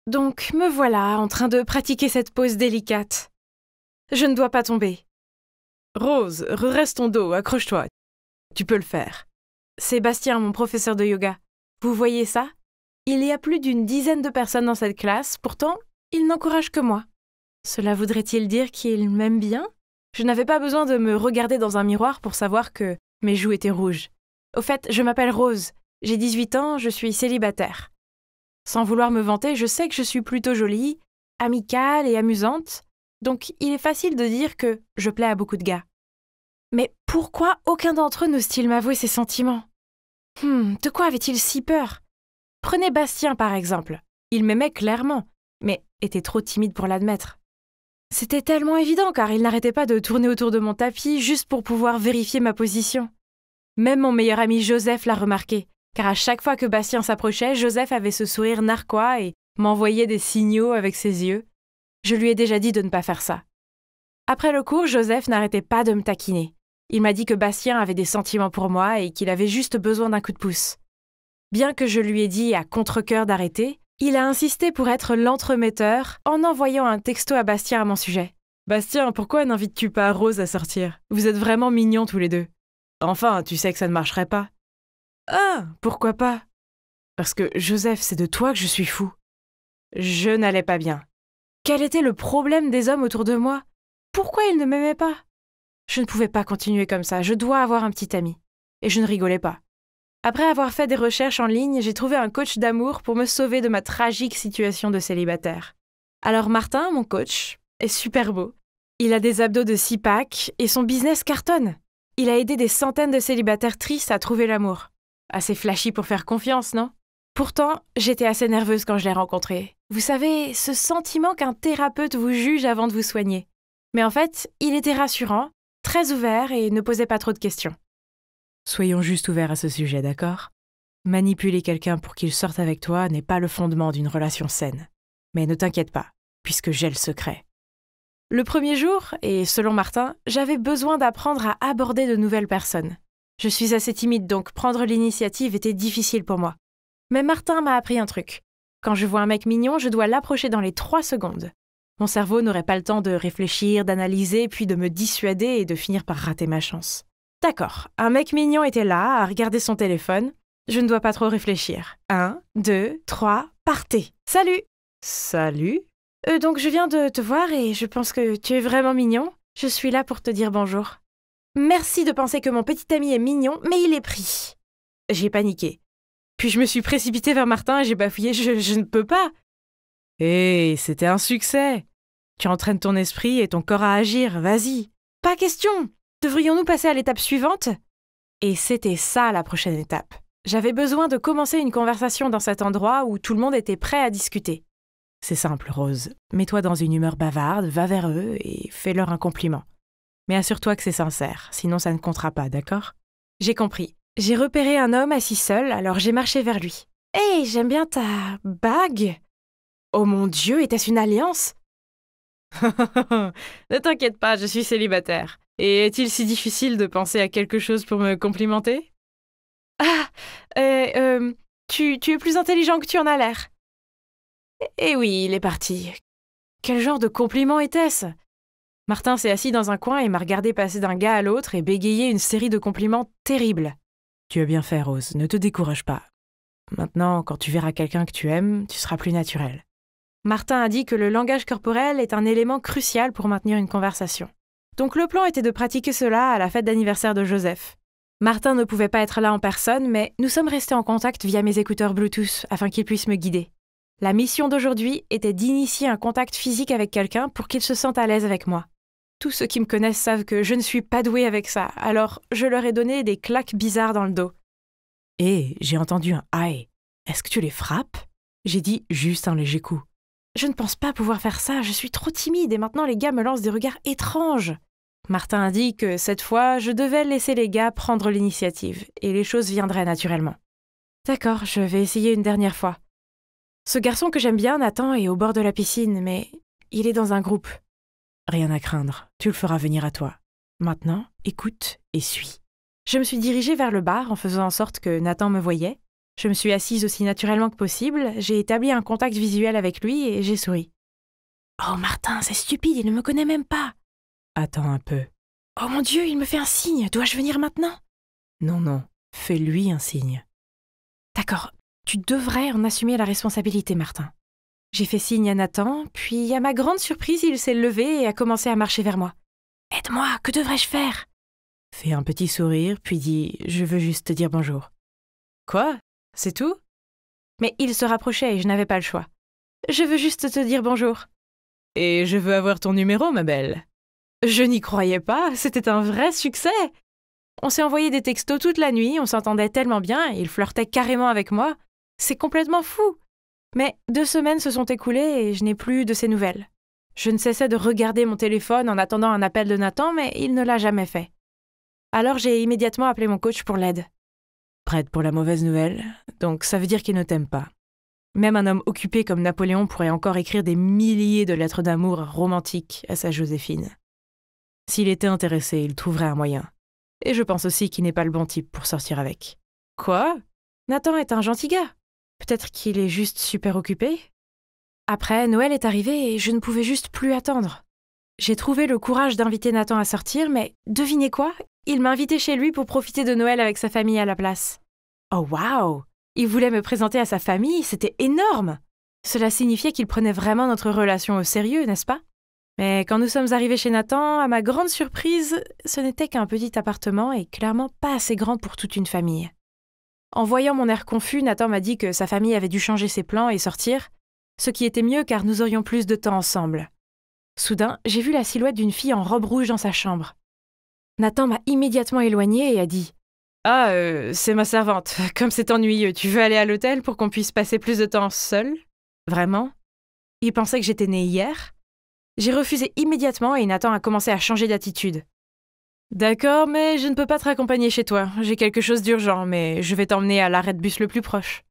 Donc me voilà en train de pratiquer cette pose délicate. Je ne dois pas tomber. Rose, redresse ton dos, accroche-toi. Tu peux le faire. Sébastien, mon professeur de yoga. Vous voyez ça? Il y a plus d'une dizaine de personnes dans cette classe, pourtant, il n'encourage que moi. Cela voudrait-il dire qu'il m'aime bien? Je n'avais pas besoin de me regarder dans un miroir pour savoir que mes joues étaient rouges. Au fait, je m'appelle Rose. J'ai 18 ans, je suis célibataire. Sans vouloir me vanter, je sais que je suis plutôt jolie, amicale et amusante, donc il est facile de dire que je plais à beaucoup de gars. Mais pourquoi aucun d'entre eux n'ose-t-il m'avouer ses sentiments? De quoi avait-il si peur? Prenez Bastien par exemple. Il m'aimait clairement, mais était trop timide pour l'admettre. C'était tellement évident car il n'arrêtait pas de tourner autour de mon tapis juste pour pouvoir vérifier ma position. Même mon meilleur ami Joseph l'a remarqué, car à chaque fois que Bastien s'approchait, Joseph avait ce sourire narquois et m'envoyait des signaux avec ses yeux. Je lui ai déjà dit de ne pas faire ça. Après le cours, Joseph n'arrêtait pas de me taquiner. Il m'a dit que Bastien avait des sentiments pour moi et qu'il avait juste besoin d'un coup de pouce. Bien que je lui ai dit à contre-cœur d'arrêter, il a insisté pour être l'entremetteur en envoyant un texto à Bastien à mon sujet. « Bastien, pourquoi n'invites-tu pas Rose à sortir? Vous êtes vraiment mignons tous les deux. » « Enfin, tu sais que ça ne marcherait pas. »« Ah, pourquoi pas? » Parce que Joseph, c'est de toi que je suis fou. Je n'allais pas bien. Quel était le problème des hommes autour de moi? Pourquoi ils ne m'aimaient pas? Je ne pouvais pas continuer comme ça, je dois avoir un petit ami. Et je ne rigolais pas. Après avoir fait des recherches en ligne, j'ai trouvé un coach d'amour pour me sauver de ma tragique situation de célibataire. Alors Martin, mon coach, est super beau. Il a des abdos de 6-pack et son business cartonne. Il a aidé des centaines de célibataires tristes à trouver l'amour. Assez flashy pour faire confiance, non? Pourtant, j'étais assez nerveuse quand je l'ai rencontré. Vous savez, ce sentiment qu'un thérapeute vous juge avant de vous soigner. Mais en fait, il était rassurant, très ouvert et ne posait pas trop de questions. Soyons juste ouverts à ce sujet, d'accord? Manipuler quelqu'un pour qu'il sorte avec toi n'est pas le fondement d'une relation saine. Mais ne t'inquiète pas, puisque j'ai le secret. Le premier jour, et selon Martin, j'avais besoin d'apprendre à aborder de nouvelles personnes. Je suis assez timide, donc prendre l'initiative était difficile pour moi. Mais Martin m'a appris un truc. Quand je vois un mec mignon, je dois l'approcher dans les 3 secondes. Mon cerveau n'aurait pas le temps de réfléchir, d'analyser, puis de me dissuader et de finir par rater ma chance. D'accord, un mec mignon était là, à regarder son téléphone. Je ne dois pas trop réfléchir. 1, 2, 3, partez. Salut! Salut? Donc je viens de te voir et je pense que tu es vraiment mignon. Je suis là pour te dire bonjour. Merci de penser que mon petit ami est mignon, mais il est pris. J'ai paniqué. Puis je me suis précipitée vers Martin et j'ai bafouillé. Je ne peux pas. Hé, c'était un succès. Tu entraînes ton esprit et ton corps à agir, vas-y. Pas question. Devrions-nous passer à l'étape suivante? Et c'était ça la prochaine étape. J'avais besoin de commencer une conversation dans cet endroit où tout le monde était prêt à discuter. C'est simple, Rose. Mets-toi dans une humeur bavarde, va vers eux et fais-leur un compliment. Mais assure-toi que c'est sincère, sinon ça ne comptera pas, d'accord? J'ai compris. J'ai repéré un homme assis seul, alors j'ai marché vers lui. « Hey, j'aime bien ta bague !»« Oh mon Dieu, était-ce une alliance ?» Ne t'inquiète pas, je suis célibataire. Et est-il si difficile de penser à quelque chose pour me complimenter? Ah, tu es plus intelligent que tu en as l'air. Eh oui, il est parti. Quel genre de compliment était-ce? Martin s'est assis dans un coin et m'a regardé passer d'un gars à l'autre et bégayer une série de compliments terribles. Tu as bien fait, Rose, ne te décourage pas. Maintenant, quand tu verras quelqu'un que tu aimes, tu seras plus naturel. Martin a dit que le langage corporel est un élément crucial pour maintenir une conversation. Donc le plan était de pratiquer cela à la fête d'anniversaire de Joseph. Martin ne pouvait pas être là en personne, mais nous sommes restés en contact via mes écouteurs Bluetooth afin qu'il puisse me guider. La mission d'aujourd'hui était d'initier un contact physique avec quelqu'un pour qu'il se sente à l'aise avec moi. Tous ceux qui me connaissent savent que je ne suis pas douée avec ça, alors je leur ai donné des claques bizarres dans le dos. Hé, j'ai entendu un « aïe ». Est-ce que tu les frappes? J'ai dit juste un léger coup. Je ne pense pas pouvoir faire ça, je suis trop timide et maintenant les gars me lancent des regards étranges. Martin a dit que cette fois, je devais laisser les gars prendre l'initiative et les choses viendraient naturellement. D'accord, je vais essayer une dernière fois. Ce garçon que j'aime bien, Nathan, est au bord de la piscine, mais il est dans un groupe. Rien à craindre, tu le feras venir à toi. Maintenant, écoute et suis. Je me suis dirigée vers le bar en faisant en sorte que Nathan me voyait. Je me suis assise aussi naturellement que possible, j'ai établi un contact visuel avec lui et j'ai souri. « Oh Martin, c'est stupide, il ne me connaît même pas !»« Attends un peu. »« Oh mon Dieu, il me fait un signe, dois-je venir maintenant ?»« Non, fais-lui un signe. »« D'accord, tu devrais en assumer la responsabilité, Martin. » J'ai fait signe à Nathan, puis à ma grande surprise, il s'est levé et a commencé à marcher vers moi. « Aide-moi, que devrais-je faire ?» Fais un petit sourire, puis dis « Je veux juste te dire bonjour. »« Quoi ? C'est tout ?» Mais il se rapprochait et je n'avais pas le choix. « Je veux juste te dire bonjour. »« Et je veux avoir ton numéro, ma belle. » Je n'y croyais pas, c'était un vrai succès. On s'est envoyé des textos toute la nuit, on s'entendait tellement bien, il flirtait carrément avec moi. C'est complètement fou. Mais 2 semaines se sont écoulées et je n'ai plus de ses nouvelles. Je ne cessais de regarder mon téléphone en attendant un appel de Nathan, mais il ne l'a jamais fait. Alors j'ai immédiatement appelé mon coach pour l'aide. Prête pour la mauvaise nouvelle, donc ça veut dire qu'il ne t'aime pas. Même un homme occupé comme Napoléon pourrait encore écrire des milliers de lettres d'amour romantiques à sa Joséphine. S'il était intéressé, il trouverait un moyen. Et je pense aussi qu'il n'est pas le bon type pour sortir avec. Quoi ? Nathan est un gentil gars. Peut-être qu'il est juste super occupé ? Après, Noël est arrivé et je ne pouvais juste plus attendre. J'ai trouvé le courage d'inviter Nathan à sortir, mais devinez quoi ? Il m'a invité chez lui pour profiter de Noël avec sa famille à la place. Oh waouh ! Il voulait me présenter à sa famille, c'était énorme ! Cela signifiait qu'il prenait vraiment notre relation au sérieux, n'est-ce pas ? Mais quand nous sommes arrivés chez Nathan, à ma grande surprise, ce n'était qu'un petit appartement et clairement pas assez grand pour toute une famille. En voyant mon air confus, Nathan m'a dit que sa famille avait dû changer ses plans et sortir, ce qui était mieux car nous aurions plus de temps ensemble. Soudain, j'ai vu la silhouette d'une fille en robe rouge dans sa chambre. Nathan m'a immédiatement éloignée et a dit « Ah, c'est ma servante. Comme c'est ennuyeux, tu veux aller à l'hôtel pour qu'on puisse passer plus de temps seul ? Vraiment ? Il pensait que j'étais née hier ? » J'ai refusé immédiatement et Nathan a commencé à changer d'attitude. « D'accord, mais je ne peux pas te raccompagner chez toi. J'ai quelque chose d'urgent, mais je vais t'emmener à l'arrêt de bus le plus proche. »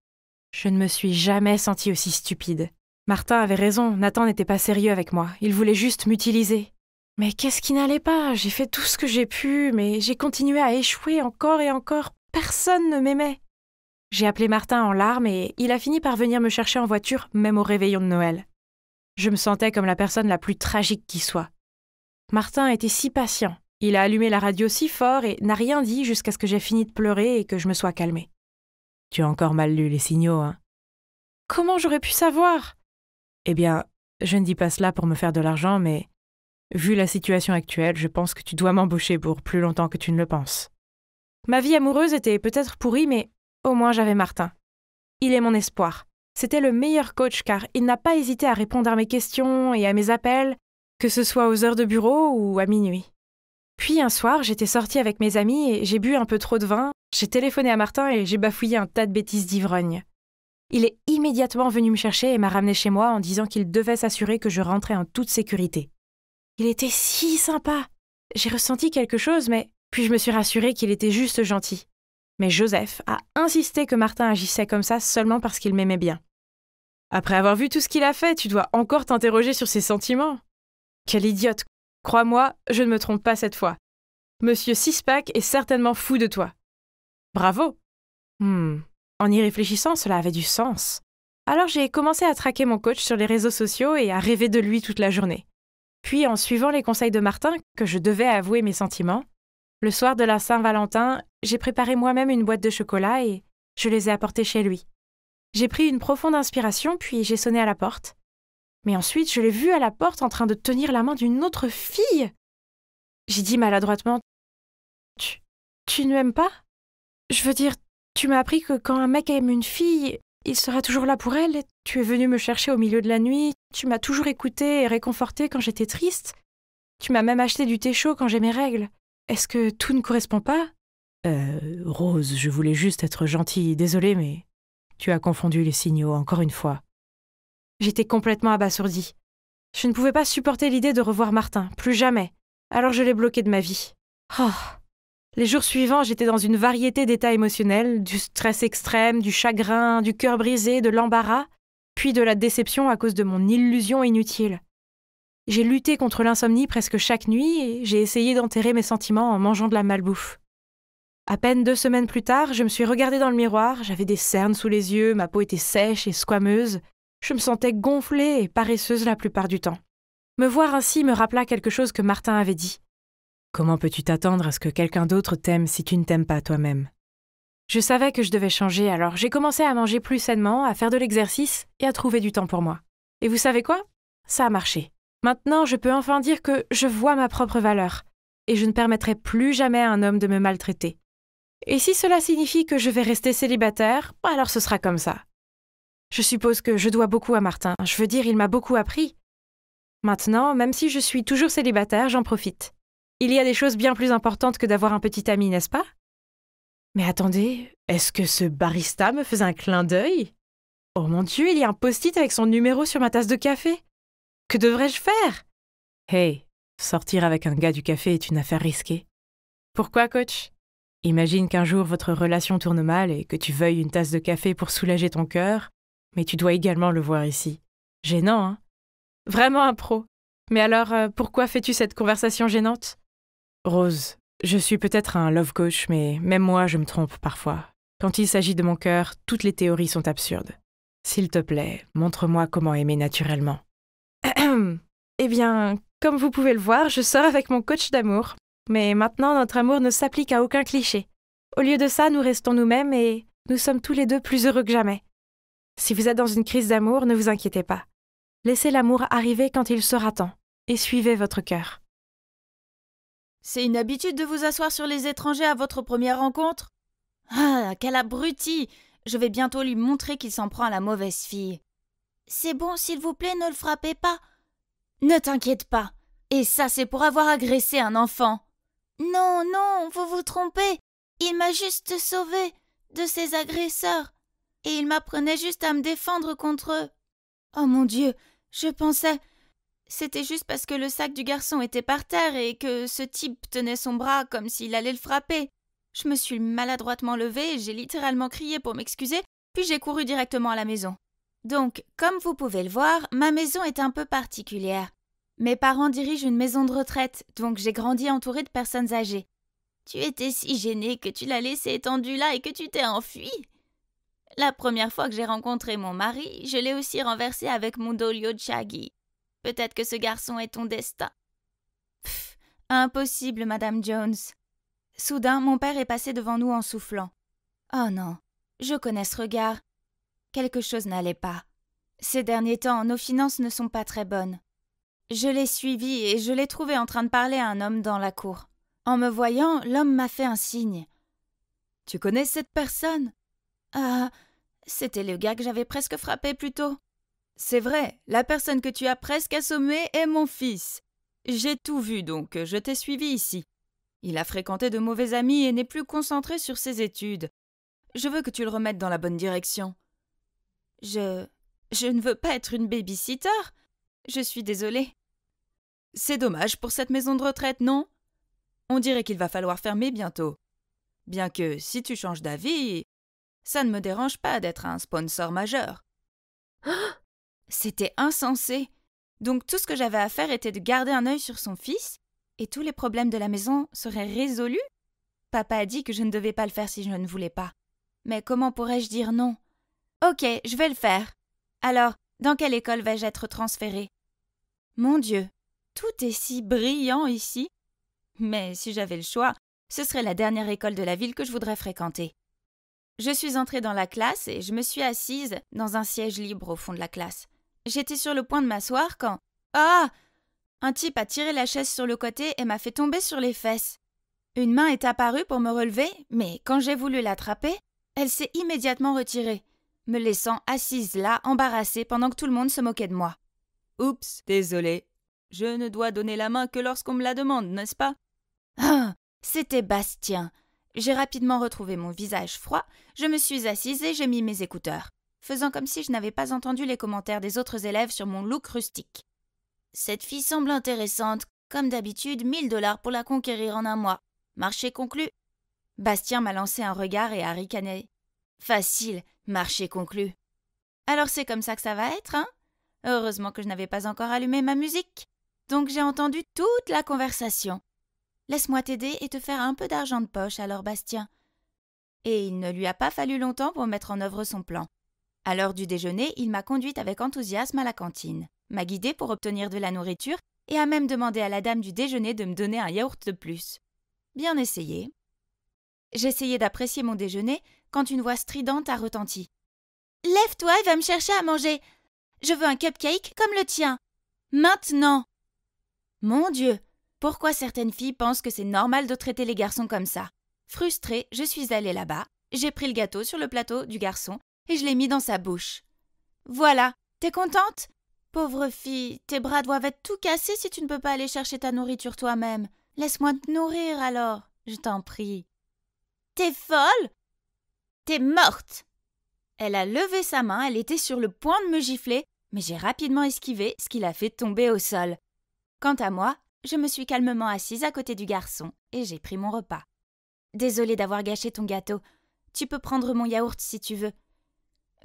Je ne me suis jamais sentie aussi stupide. Martin avait raison, Nathan n'était pas sérieux avec moi. Il voulait juste m'utiliser. Mais qu'est-ce qui n'allait pas ? J'ai fait tout ce que j'ai pu, mais j'ai continué à échouer encore et encore. Personne ne m'aimait. J'ai appelé Martin en larmes et il a fini par venir me chercher en voiture, même au réveillon de Noël. Je me sentais comme la personne la plus tragique qui soit. Martin était si patient. Il a allumé la radio si fort et n'a rien dit jusqu'à ce que j'ai fini de pleurer et que je me sois calmée. Tu as encore mal lu les signaux, hein ? Comment j'aurais pu savoir ? Eh bien, je ne dis pas cela pour me faire de l'argent, mais vu la situation actuelle, je pense que tu dois m'embaucher pour plus longtemps que tu ne le penses. Ma vie amoureuse était peut-être pourrie, mais au moins j'avais Martin. Il est mon espoir. C'était le meilleur coach car il n'a pas hésité à répondre à mes questions et à mes appels, que ce soit aux heures de bureau ou à minuit. Puis un soir, j'étais sortie avec mes amis et j'ai bu un peu trop de vin, j'ai téléphoné à Martin et j'ai bafouillé un tas de bêtises d'ivrogne. Il est immédiatement venu me chercher et m'a ramené chez moi en disant qu'il devait s'assurer que je rentrais en toute sécurité. Il était si sympa. J'ai ressenti quelque chose, mais puis je me suis rassurée qu'il était juste gentil. Mais Joseph a insisté que Martin agissait comme ça seulement parce qu'il m'aimait bien. Après avoir vu tout ce qu'il a fait, tu dois encore t'interroger sur ses sentiments. Quelle idiote. Crois-moi, je ne me trompe pas cette fois. Monsieur Sixpack est certainement fou de toi. Bravo. En y réfléchissant, cela avait du sens. Alors j'ai commencé à traquer mon coach sur les réseaux sociaux et à rêver de lui toute la journée. Puis, en suivant les conseils de Martin, que je devais avouer mes sentiments, le soir de la Saint-Valentin, j'ai préparé moi-même une boîte de chocolat et je les ai apportés chez lui. J'ai pris une profonde inspiration, puis j'ai sonné à la porte. Mais ensuite, je l'ai vu à la porte en train de tenir la main d'une autre fille. J'ai dit maladroitement « Tu ne m'aimes pas ? Je veux dire, tu m'as appris que quand un mec aime une fille, il sera toujours là pour elle. Tu es venu me chercher au milieu de la nuit. Tu m'as toujours écoutée et réconfortée quand j'étais triste. Tu m'as même acheté du thé chaud quand j'ai mes règles. Est-ce que tout ne correspond pas ? Rose, je voulais juste être gentille. Désolée, mais tu as confondu les signaux encore une fois. » J'étais complètement abasourdie. Je ne pouvais pas supporter l'idée de revoir Martin, plus jamais. Alors je l'ai bloqué de ma vie. Les jours suivants, j'étais dans une variété d'états émotionnels, du stress extrême, du chagrin, du cœur brisé, de l'embarras, puis de la déception à cause de mon illusion inutile. J'ai lutté contre l'insomnie presque chaque nuit et j'ai essayé d'enterrer mes sentiments en mangeant de la malbouffe. À peine 2 semaines plus tard, je me suis regardée dans le miroir, j'avais des cernes sous les yeux, ma peau était sèche et squameuse. Je me sentais gonflée et paresseuse la plupart du temps. Me voir ainsi me rappela quelque chose que Martin avait dit. Comment peux-tu t'attendre à ce que quelqu'un d'autre t'aime si tu ne t'aimes pas toi-même? Je savais que je devais changer, alors j'ai commencé à manger plus sainement, à faire de l'exercice et à trouver du temps pour moi. Et vous savez quoi? Ça a marché. Maintenant, je peux enfin dire que je vois ma propre valeur et je ne permettrai plus jamais à un homme de me maltraiter. Et si cela signifie que je vais rester célibataire, alors ce sera comme ça. Je suppose que je dois beaucoup à Martin. Je veux dire, il m'a beaucoup appris. Maintenant, même si je suis toujours célibataire, j'en profite. Il y a des choses bien plus importantes que d'avoir un petit ami, n'est-ce pas? Mais attendez, est-ce que ce barista me faisait un clin d'œil? Oh mon Dieu, il y a un post-it avec son numéro sur ma tasse de café. Que devrais-je faire? Hey, sortir avec un gars du café est une affaire risquée. Pourquoi, coach? Imagine qu'un jour votre relation tourne mal et que tu veuilles une tasse de café pour soulager ton cœur, mais tu dois également le voir ici. Gênant, hein? Vraiment un pro. Mais alors, pourquoi fais-tu cette conversation gênante? Rose, je suis peut-être un love coach, mais même moi, je me trompe parfois. Quand il s'agit de mon cœur, toutes les théories sont absurdes. S'il te plaît, montre-moi comment aimer naturellement. Eh bien, comme vous pouvez le voir, je sors avec mon coach d'amour. Mais maintenant, notre amour ne s'applique à aucun cliché. Au lieu de ça, nous restons nous-mêmes et nous sommes tous les deux plus heureux que jamais. Si vous êtes dans une crise d'amour, ne vous inquiétez pas. Laissez l'amour arriver quand il sera temps et suivez votre cœur. C'est une habitude de vous asseoir sur les étrangers à votre première rencontre? Ah, quel abruti! Je vais bientôt lui montrer qu'il s'en prend à la mauvaise fille. C'est bon, s'il vous plaît, ne le frappez pas. Ne t'inquiète pas. Et ça, c'est pour avoir agressé un enfant. Non, non, vous vous trompez. Il m'a juste sauvée de ses agresseurs. Et il m'apprenait juste à me défendre contre eux. Oh mon Dieu, je pensais... C'était juste parce que le sac du garçon était par terre et que ce type tenait son bras comme s'il allait le frapper. Je me suis maladroitement levée et j'ai littéralement crié pour m'excuser, puis j'ai couru directement à la maison. Donc, comme vous pouvez le voir, ma maison est un peu particulière. Mes parents dirigent une maison de retraite, donc j'ai grandi entourée de personnes âgées. Tu étais si gênée que tu l'as laissé étendu là et que tu t'es enfui. La première fois que j'ai rencontré mon mari, je l'ai aussi renversé avec mon dolio Chagi. Peut-être que ce garçon est ton destin. Pff, impossible, Madame Jones. Soudain, mon père est passé devant nous en soufflant. Oh non, je connais ce regard. Quelque chose n'allait pas. Ces derniers temps, nos finances ne sont pas très bonnes. Je l'ai suivi et je l'ai trouvé en train de parler à un homme dans la cour. En me voyant, l'homme m'a fait un signe. « Tu connais cette personne ?»« Ah, c'était le gars que j'avais presque frappé plus tôt. »« C'est vrai, la personne que tu as presque assommée est mon fils. J'ai tout vu donc, je t'ai suivi ici. Il a fréquenté de mauvais amis et n'est plus concentré sur ses études. Je veux que tu le remettes dans la bonne direction. » Je ne veux pas être une baby-sitter. Je suis désolée. C'est dommage pour cette maison de retraite, non? On dirait qu'il va falloir fermer bientôt. Bien que, si tu changes d'avis, ça ne me dérange pas d'être un sponsor majeur. C'était insensé. Donc tout ce que j'avais à faire était de garder un œil sur son fils, et tous les problèmes de la maison seraient résolus? Papa a dit que je ne devais pas le faire si je ne voulais pas. Mais comment pourrais-je dire non? Ok, je vais le faire. Alors, dans quelle école vais-je être transférée? Mon Dieu, tout est si brillant ici. Mais si j'avais le choix, ce serait la dernière école de la ville que je voudrais fréquenter. Je suis entrée dans la classe et je me suis assise dans un siège libre au fond de la classe. J'étais sur le point de m'asseoir quand... Ah! Un type a tiré la chaise sur le côté et m'a fait tomber sur les fesses. Une main est apparue pour me relever, mais quand j'ai voulu l'attraper, elle s'est immédiatement retirée, me laissant assise là, embarrassée, pendant que tout le monde se moquait de moi. Oups, désolée. Je ne dois donner la main que lorsqu'on me la demande, n'est-ce pas? Ah, c'était Bastien. J'ai rapidement retrouvé mon visage froid, je me suis assise et j'ai mis mes écouteurs, faisant comme si je n'avais pas entendu les commentaires des autres élèves sur mon look rustique. Cette fille semble intéressante. Comme d'habitude, 1000 $ pour la conquérir en un mois. Marché conclu. Bastien m'a lancé un regard et a ricané. Facile, marché conclu. Alors c'est comme ça que ça va être, hein? Heureusement que je n'avais pas encore allumé ma musique. Donc j'ai entendu toute la conversation. Laisse-moi t'aider et te faire un peu d'argent de poche alors, Bastien. Et il ne lui a pas fallu longtemps pour mettre en œuvre son plan. À l'heure du déjeuner, il m'a conduite avec enthousiasme à la cantine, m'a guidée pour obtenir de la nourriture et a même demandé à la dame du déjeuner de me donner un yaourt de plus. Bien essayé. J'essayais d'apprécier mon déjeuner quand une voix stridente a retenti. « Lève-toi et va me chercher à manger. Je veux un cupcake comme le tien. Maintenant !» Mon Dieu, pourquoi certaines filles pensent que c'est normal de traiter les garçons comme ça? Frustrée, je suis allée là-bas, j'ai pris le gâteau sur le plateau du garçon et je l'ai mis dans sa bouche. Voilà, t'es contente? Pauvre fille, tes bras doivent être tout cassés si tu ne peux pas aller chercher ta nourriture toi-même. Laisse-moi te nourrir alors, je t'en prie. T'es folle? T'es morte! Elle a levé sa main, elle était sur le point de me gifler, mais j'ai rapidement esquivé, ce qui l'a fait tomber au sol. Quant à moi, je me suis calmement assise à côté du garçon et j'ai pris mon repas. Désolée d'avoir gâché ton gâteau. Tu peux prendre mon yaourt si tu veux.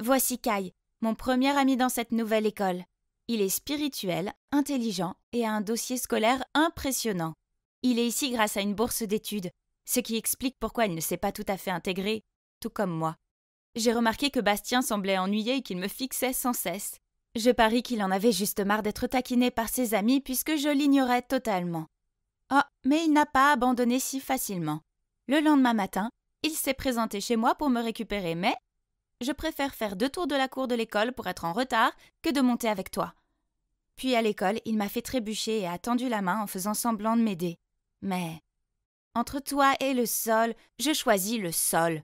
Voici Kai, mon premier ami dans cette nouvelle école. Il est spirituel, intelligent et a un dossier scolaire impressionnant. Il est ici grâce à une bourse d'études, ce qui explique pourquoi il ne s'est pas tout à fait intégré, tout comme moi. J'ai remarqué que Bastien semblait ennuyé et qu'il me fixait sans cesse. Je parie qu'il en avait juste marre d'être taquiné par ses amis puisque je l'ignorais totalement. Oh, mais il n'a pas abandonné si facilement. Le lendemain matin, il s'est présenté chez moi pour me récupérer, mais je préfère faire 2 tours de la cour de l'école pour être en retard que de monter avec toi. Puis à l'école, il m'a fait trébucher et a tendu la main en faisant semblant de m'aider. Mais entre toi et le sol, je choisis le sol.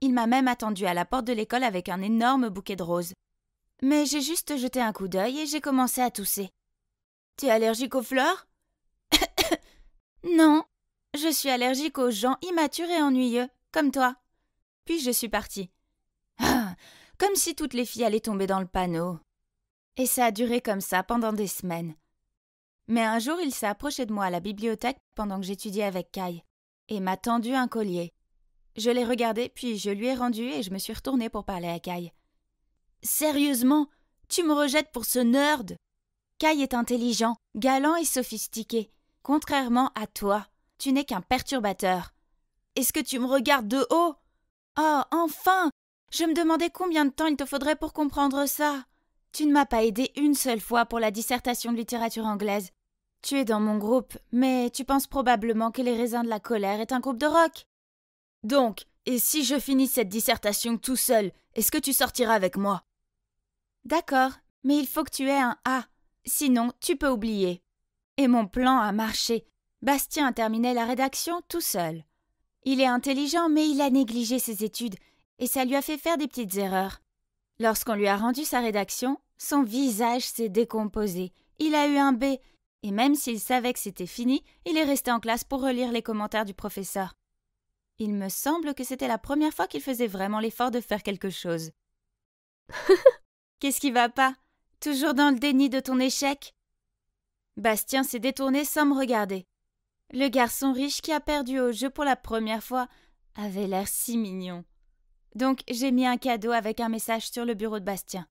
Il m'a même attendu à la porte de l'école avec un énorme bouquet de roses. Mais j'ai juste jeté un coup d'œil et j'ai commencé à tousser. « T'es allergique aux fleurs ?»« Non, je suis allergique aux gens immatures et ennuyeux, comme toi. » Puis je suis partie. Ah, comme si toutes les filles allaient tomber dans le panneau. Et ça a duré comme ça pendant des semaines. Mais un jour, il s'est approché de moi à la bibliothèque pendant que j'étudiais avec Kai et m'a tendu un collier. Je l'ai regardé, puis je lui ai rendu et je me suis retournée pour parler à Kai. « Sérieusement, tu me rejettes pour ce nerd ?» Kai est intelligent, galant et sophistiqué. Contrairement à toi, tu n'es qu'un perturbateur. Est-ce que tu me regardes de haut? Oh, enfin! Je me demandais combien de temps il te faudrait pour comprendre ça. Tu ne m'as pas aidé une seule fois pour la dissertation de littérature anglaise. Tu es dans mon groupe, mais tu penses probablement que Les Raisins de la Colère est un groupe de rock. Donc, et si je finis cette dissertation tout seul, est-ce que tu sortiras avec moi? D'accord, mais il faut que tu aies un A. Sinon, tu peux oublier. Et mon plan a marché. Bastien a terminé la rédaction tout seul. Il est intelligent, mais il a négligé ses études, et ça lui a fait faire des petites erreurs. Lorsqu'on lui a rendu sa rédaction, son visage s'est décomposé. Il a eu un B, et même s'il savait que c'était fini, il est resté en classe pour relire les commentaires du professeur. Il me semble que c'était la première fois qu'il faisait vraiment l'effort de faire quelque chose. Qu'est-ce qui va pas? Toujours dans le déni de ton échec? Bastien s'est détourné sans me regarder. Le garçon riche qui a perdu au jeu pour la première fois avait l'air si mignon. Donc j'ai mis un cadeau avec un message sur le bureau de Bastien.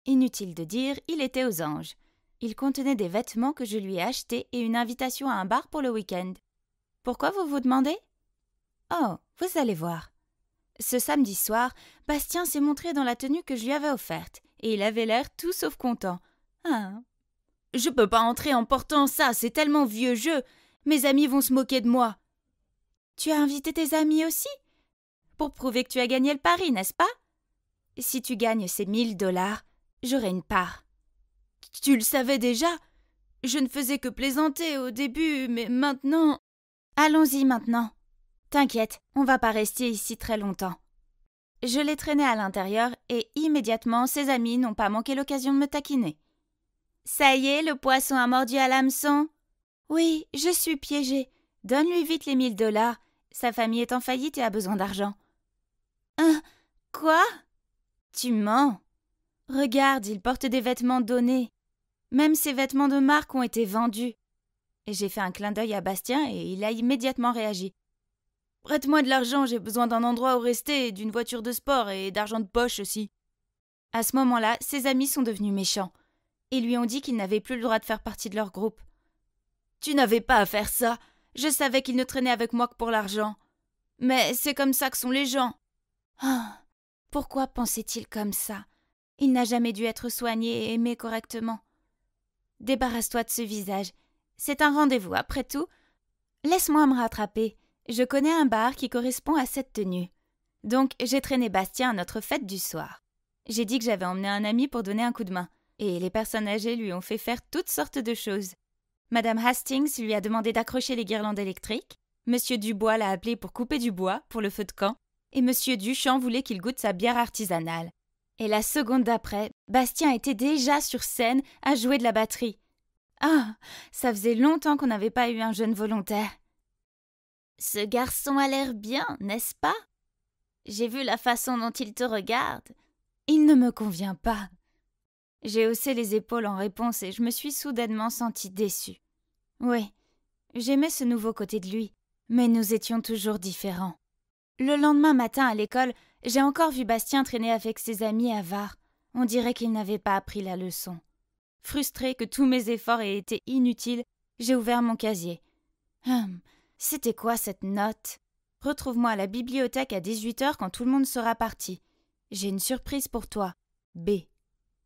Inutile de dire, il était aux anges. Il contenait des vêtements que je lui ai achetés et une invitation à un bar pour le week-end. Pourquoi vous vous demandez? Oh, vous allez voir. Ce samedi soir, Bastien s'est montré dans la tenue que je lui avais offerte, et il avait l'air tout sauf content. Ah. Je peux pas entrer en portant ça, c'est tellement vieux jeu. Mes amis vont se moquer de moi. Tu as invité tes amis aussi? Pour prouver que tu as gagné le pari, n'est-ce pas? Si tu gagnes ces 1000 $, j'aurai une part. Tu le savais déjà? Je ne faisais que plaisanter au début, mais maintenant... Allons-y maintenant. T'inquiète, on va pas rester ici très longtemps. Je l'ai traîné à l'intérieur et immédiatement ses amis n'ont pas manqué l'occasion de me taquiner. Ça y est, le poisson a mordu à l'hameçon? Oui, je suis piégée. Donne-lui vite les 1000 $. Sa famille est en faillite et a besoin d'argent. Quoi? Tu mens. Regarde, il porte des vêtements donnés. Même ses vêtements de marque ont été vendus. Et j'ai fait un clin d'œil à Bastien et il a immédiatement réagi. Prête-moi de l'argent, j'ai besoin d'un endroit où rester, d'une voiture de sport et d'argent de poche aussi. À ce moment-là, ses amis sont devenus méchants. Ils lui ont dit qu'il n'avait plus le droit de faire partie de leur groupe. Tu n'avais pas à faire ça. Je savais qu'il ne traînait avec moi que pour l'argent. Mais c'est comme ça que sont les gens. Ah, pourquoi pensait-il comme ça? Il n'a jamais dû être soigné et aimé correctement. Débarrasse-toi de ce visage. C'est un rendez-vous, après tout. Laisse-moi me rattraper. Je connais un bar qui correspond à cette tenue. Donc, j'ai traîné Bastien à notre fête du soir. J'ai dit que j'avais emmené un ami pour donner un coup de main. Et les personnes âgées lui ont fait faire toutes sortes de choses. Madame Hastings lui a demandé d'accrocher les guirlandes électriques. Monsieur Dubois l'a appelé pour couper du bois pour le feu de camp. Et Monsieur Duchamp voulait qu'il goûte sa bière artisanale. Et la seconde d'après, Bastien était déjà sur scène à jouer de la batterie. Ah, ça faisait longtemps qu'on n'avait pas eu un jeune volontaire. Ce garçon a l'air bien, n'est-ce pas? J'ai vu la façon dont il te regarde. Il ne me convient pas. J'ai haussé les épaules en réponse et je me suis soudainement sentie déçue. Oui, j'aimais ce nouveau côté de lui, mais nous étions toujours différents. Le lendemain matin à l'école, j'ai encore vu Bastien traîner avec ses amis avares. On dirait qu'il n'avait pas appris la leçon. Frustrée que tous mes efforts aient été inutiles, j'ai ouvert mon casier. C'était quoi cette note? Retrouve-moi à la bibliothèque à 18h quand tout le monde sera parti. J'ai une surprise pour toi. B.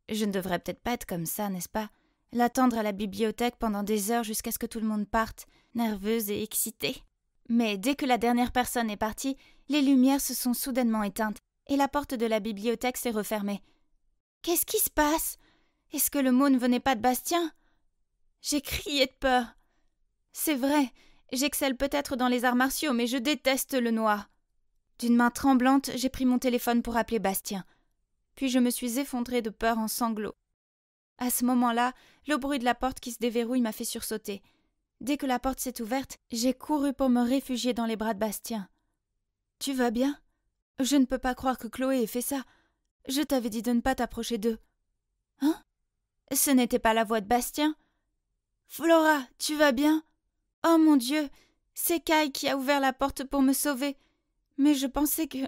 Je ne devrais peut-être pas être comme ça, n'est-ce pas? L'attendre à la bibliothèque pendant des heures jusqu'à ce que tout le monde parte, nerveuse et excitée. Mais dès que la dernière personne est partie, les lumières se sont soudainement éteintes et la porte de la bibliothèque s'est refermée. Qu'est-ce qui se passe? Est-ce que le mot ne venait pas de Bastien? J'ai crié de peur. C'est vrai, j'excelle peut-être dans les arts martiaux, mais je déteste le noir. D'une main tremblante, j'ai pris mon téléphone pour appeler Bastien. Puis je me suis effondrée de peur en sanglots. À ce moment-là, le bruit de la porte qui se déverrouille m'a fait sursauter. Dès que la porte s'est ouverte, j'ai couru pour me réfugier dans les bras de Bastien. « Tu vas bien? Je ne peux pas croire que Chloé ait fait ça. Je t'avais dit de ne pas t'approcher d'eux. »« Hein? Ce n'était pas la voix de Bastien? »« Flora, tu vas bien? Oh mon Dieu, c'est Kai qui a ouvert la porte pour me sauver. Mais je pensais que... »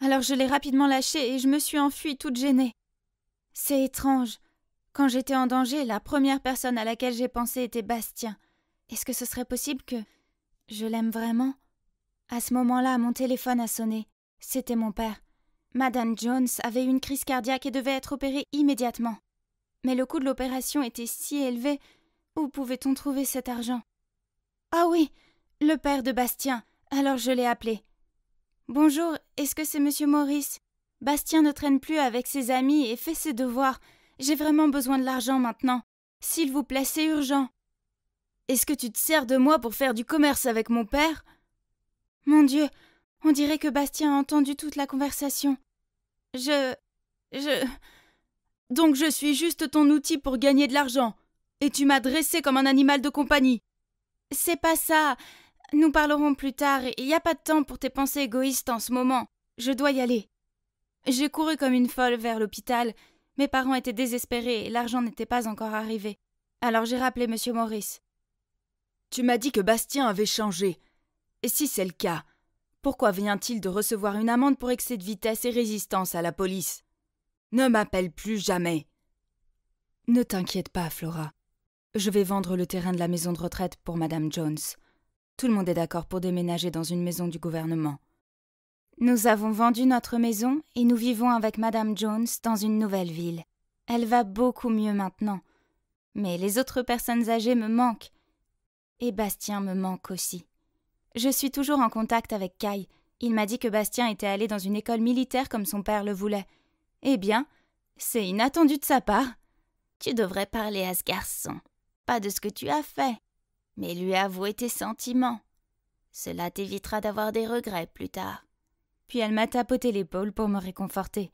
Alors je l'ai rapidement lâché et je me suis enfuie toute gênée. C'est étrange. Quand j'étais en danger, la première personne à laquelle j'ai pensé était Bastien. Est-ce que ce serait possible que... je l'aime vraiment? À ce moment-là, mon téléphone a sonné. C'était mon père. Madame Jones avait eu une crise cardiaque et devait être opérée immédiatement. Mais le coût de l'opération était si élevé. Où pouvait-on trouver cet argent? Ah oui, le père de Bastien. Alors je l'ai appelé. Bonjour, est-ce que c'est Monsieur Maurice? Bastien ne traîne plus avec ses amis et fait ses devoirs. J'ai vraiment besoin de l'argent maintenant. S'il vous plaît, c'est urgent. Est-ce que tu te sers de moi pour faire du commerce avec mon père? Mon Dieu, on dirait que Bastien a entendu toute la conversation. Donc je suis juste ton outil pour gagner de l'argent. Et tu m'as dressé comme un animal de compagnie. C'est pas ça. Nous parlerons plus tard. Il n'y a pas de temps pour tes pensées égoïstes en ce moment. Je dois y aller. J'ai couru comme une folle vers l'hôpital. Mes parents étaient désespérés et l'argent n'était pas encore arrivé. Alors j'ai rappelé Monsieur Maurice. Tu m'as dit que Bastien avait changé. Et si c'est le cas, pourquoi vient-il de recevoir une amende pour excès de vitesse et résistance à la police? Ne m'appelle plus jamais. Ne t'inquiète pas, Flora. Je vais vendre le terrain de la maison de retraite pour Madame Jones. Tout le monde est d'accord pour déménager dans une maison du gouvernement. Nous avons vendu notre maison et nous vivons avec Madame Jones dans une nouvelle ville. Elle va beaucoup mieux maintenant. Mais les autres personnes âgées me manquent. Et Bastien me manque aussi. Je suis toujours en contact avec Kai. Il m'a dit que Bastien était allé dans une école militaire comme son père le voulait. Eh bien, c'est inattendu de sa part. Tu devrais parler à ce garçon. Pas de ce que tu as fait, mais lui avouer tes sentiments. Cela t'évitera d'avoir des regrets plus tard. Puis elle m'a tapoté l'épaule pour me réconforter.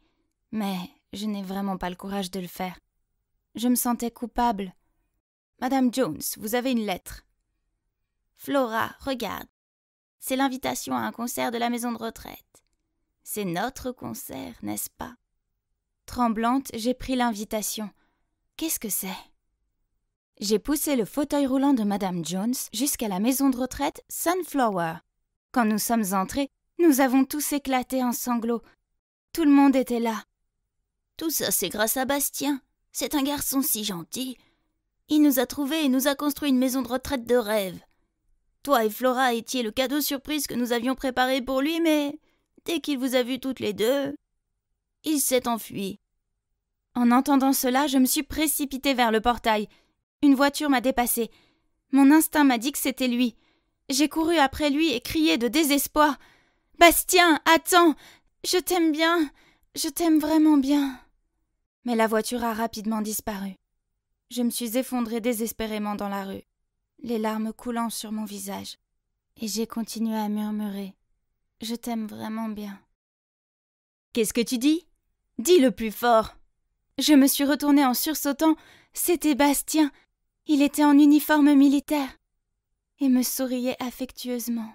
Mais je n'ai vraiment pas le courage de le faire. Je me sentais coupable. Madame Jones, vous avez une lettre. Flora, regarde. C'est l'invitation à un concert de la maison de retraite. C'est notre concert, n'est-ce pas? Tremblante, j'ai pris l'invitation. Qu'est-ce que c'est? J'ai poussé le fauteuil roulant de Madame Jones jusqu'à la maison de retraite Sunflower. Quand nous sommes entrés, nous avons tous éclaté en sanglots. Tout le monde était là. Tout ça, c'est grâce à Bastien. C'est un garçon si gentil. Il nous a trouvés et nous a construit une maison de retraite de rêve. Toi et Flora étiez le cadeau surprise que nous avions préparé pour lui, mais dès qu'il vous a vues toutes les deux, il s'est enfui. » En entendant cela, je me suis précipitée vers le portail. Une voiture m'a dépassée. Mon instinct m'a dit que c'était lui. J'ai couru après lui et crié de désespoir. « Bastien, attends! Je t'aime bien! Je t'aime vraiment bien !» Mais la voiture a rapidement disparu. Je me suis effondrée désespérément dans la rue, les larmes coulant sur mon visage. Et j'ai continué à murmurer. « Je t'aime vraiment bien. » « Qu'est-ce que tu dis ? Dis le plus fort !» Je me suis retournée en sursautant. C'était Bastien. Il était en uniforme militaire et me souriait affectueusement.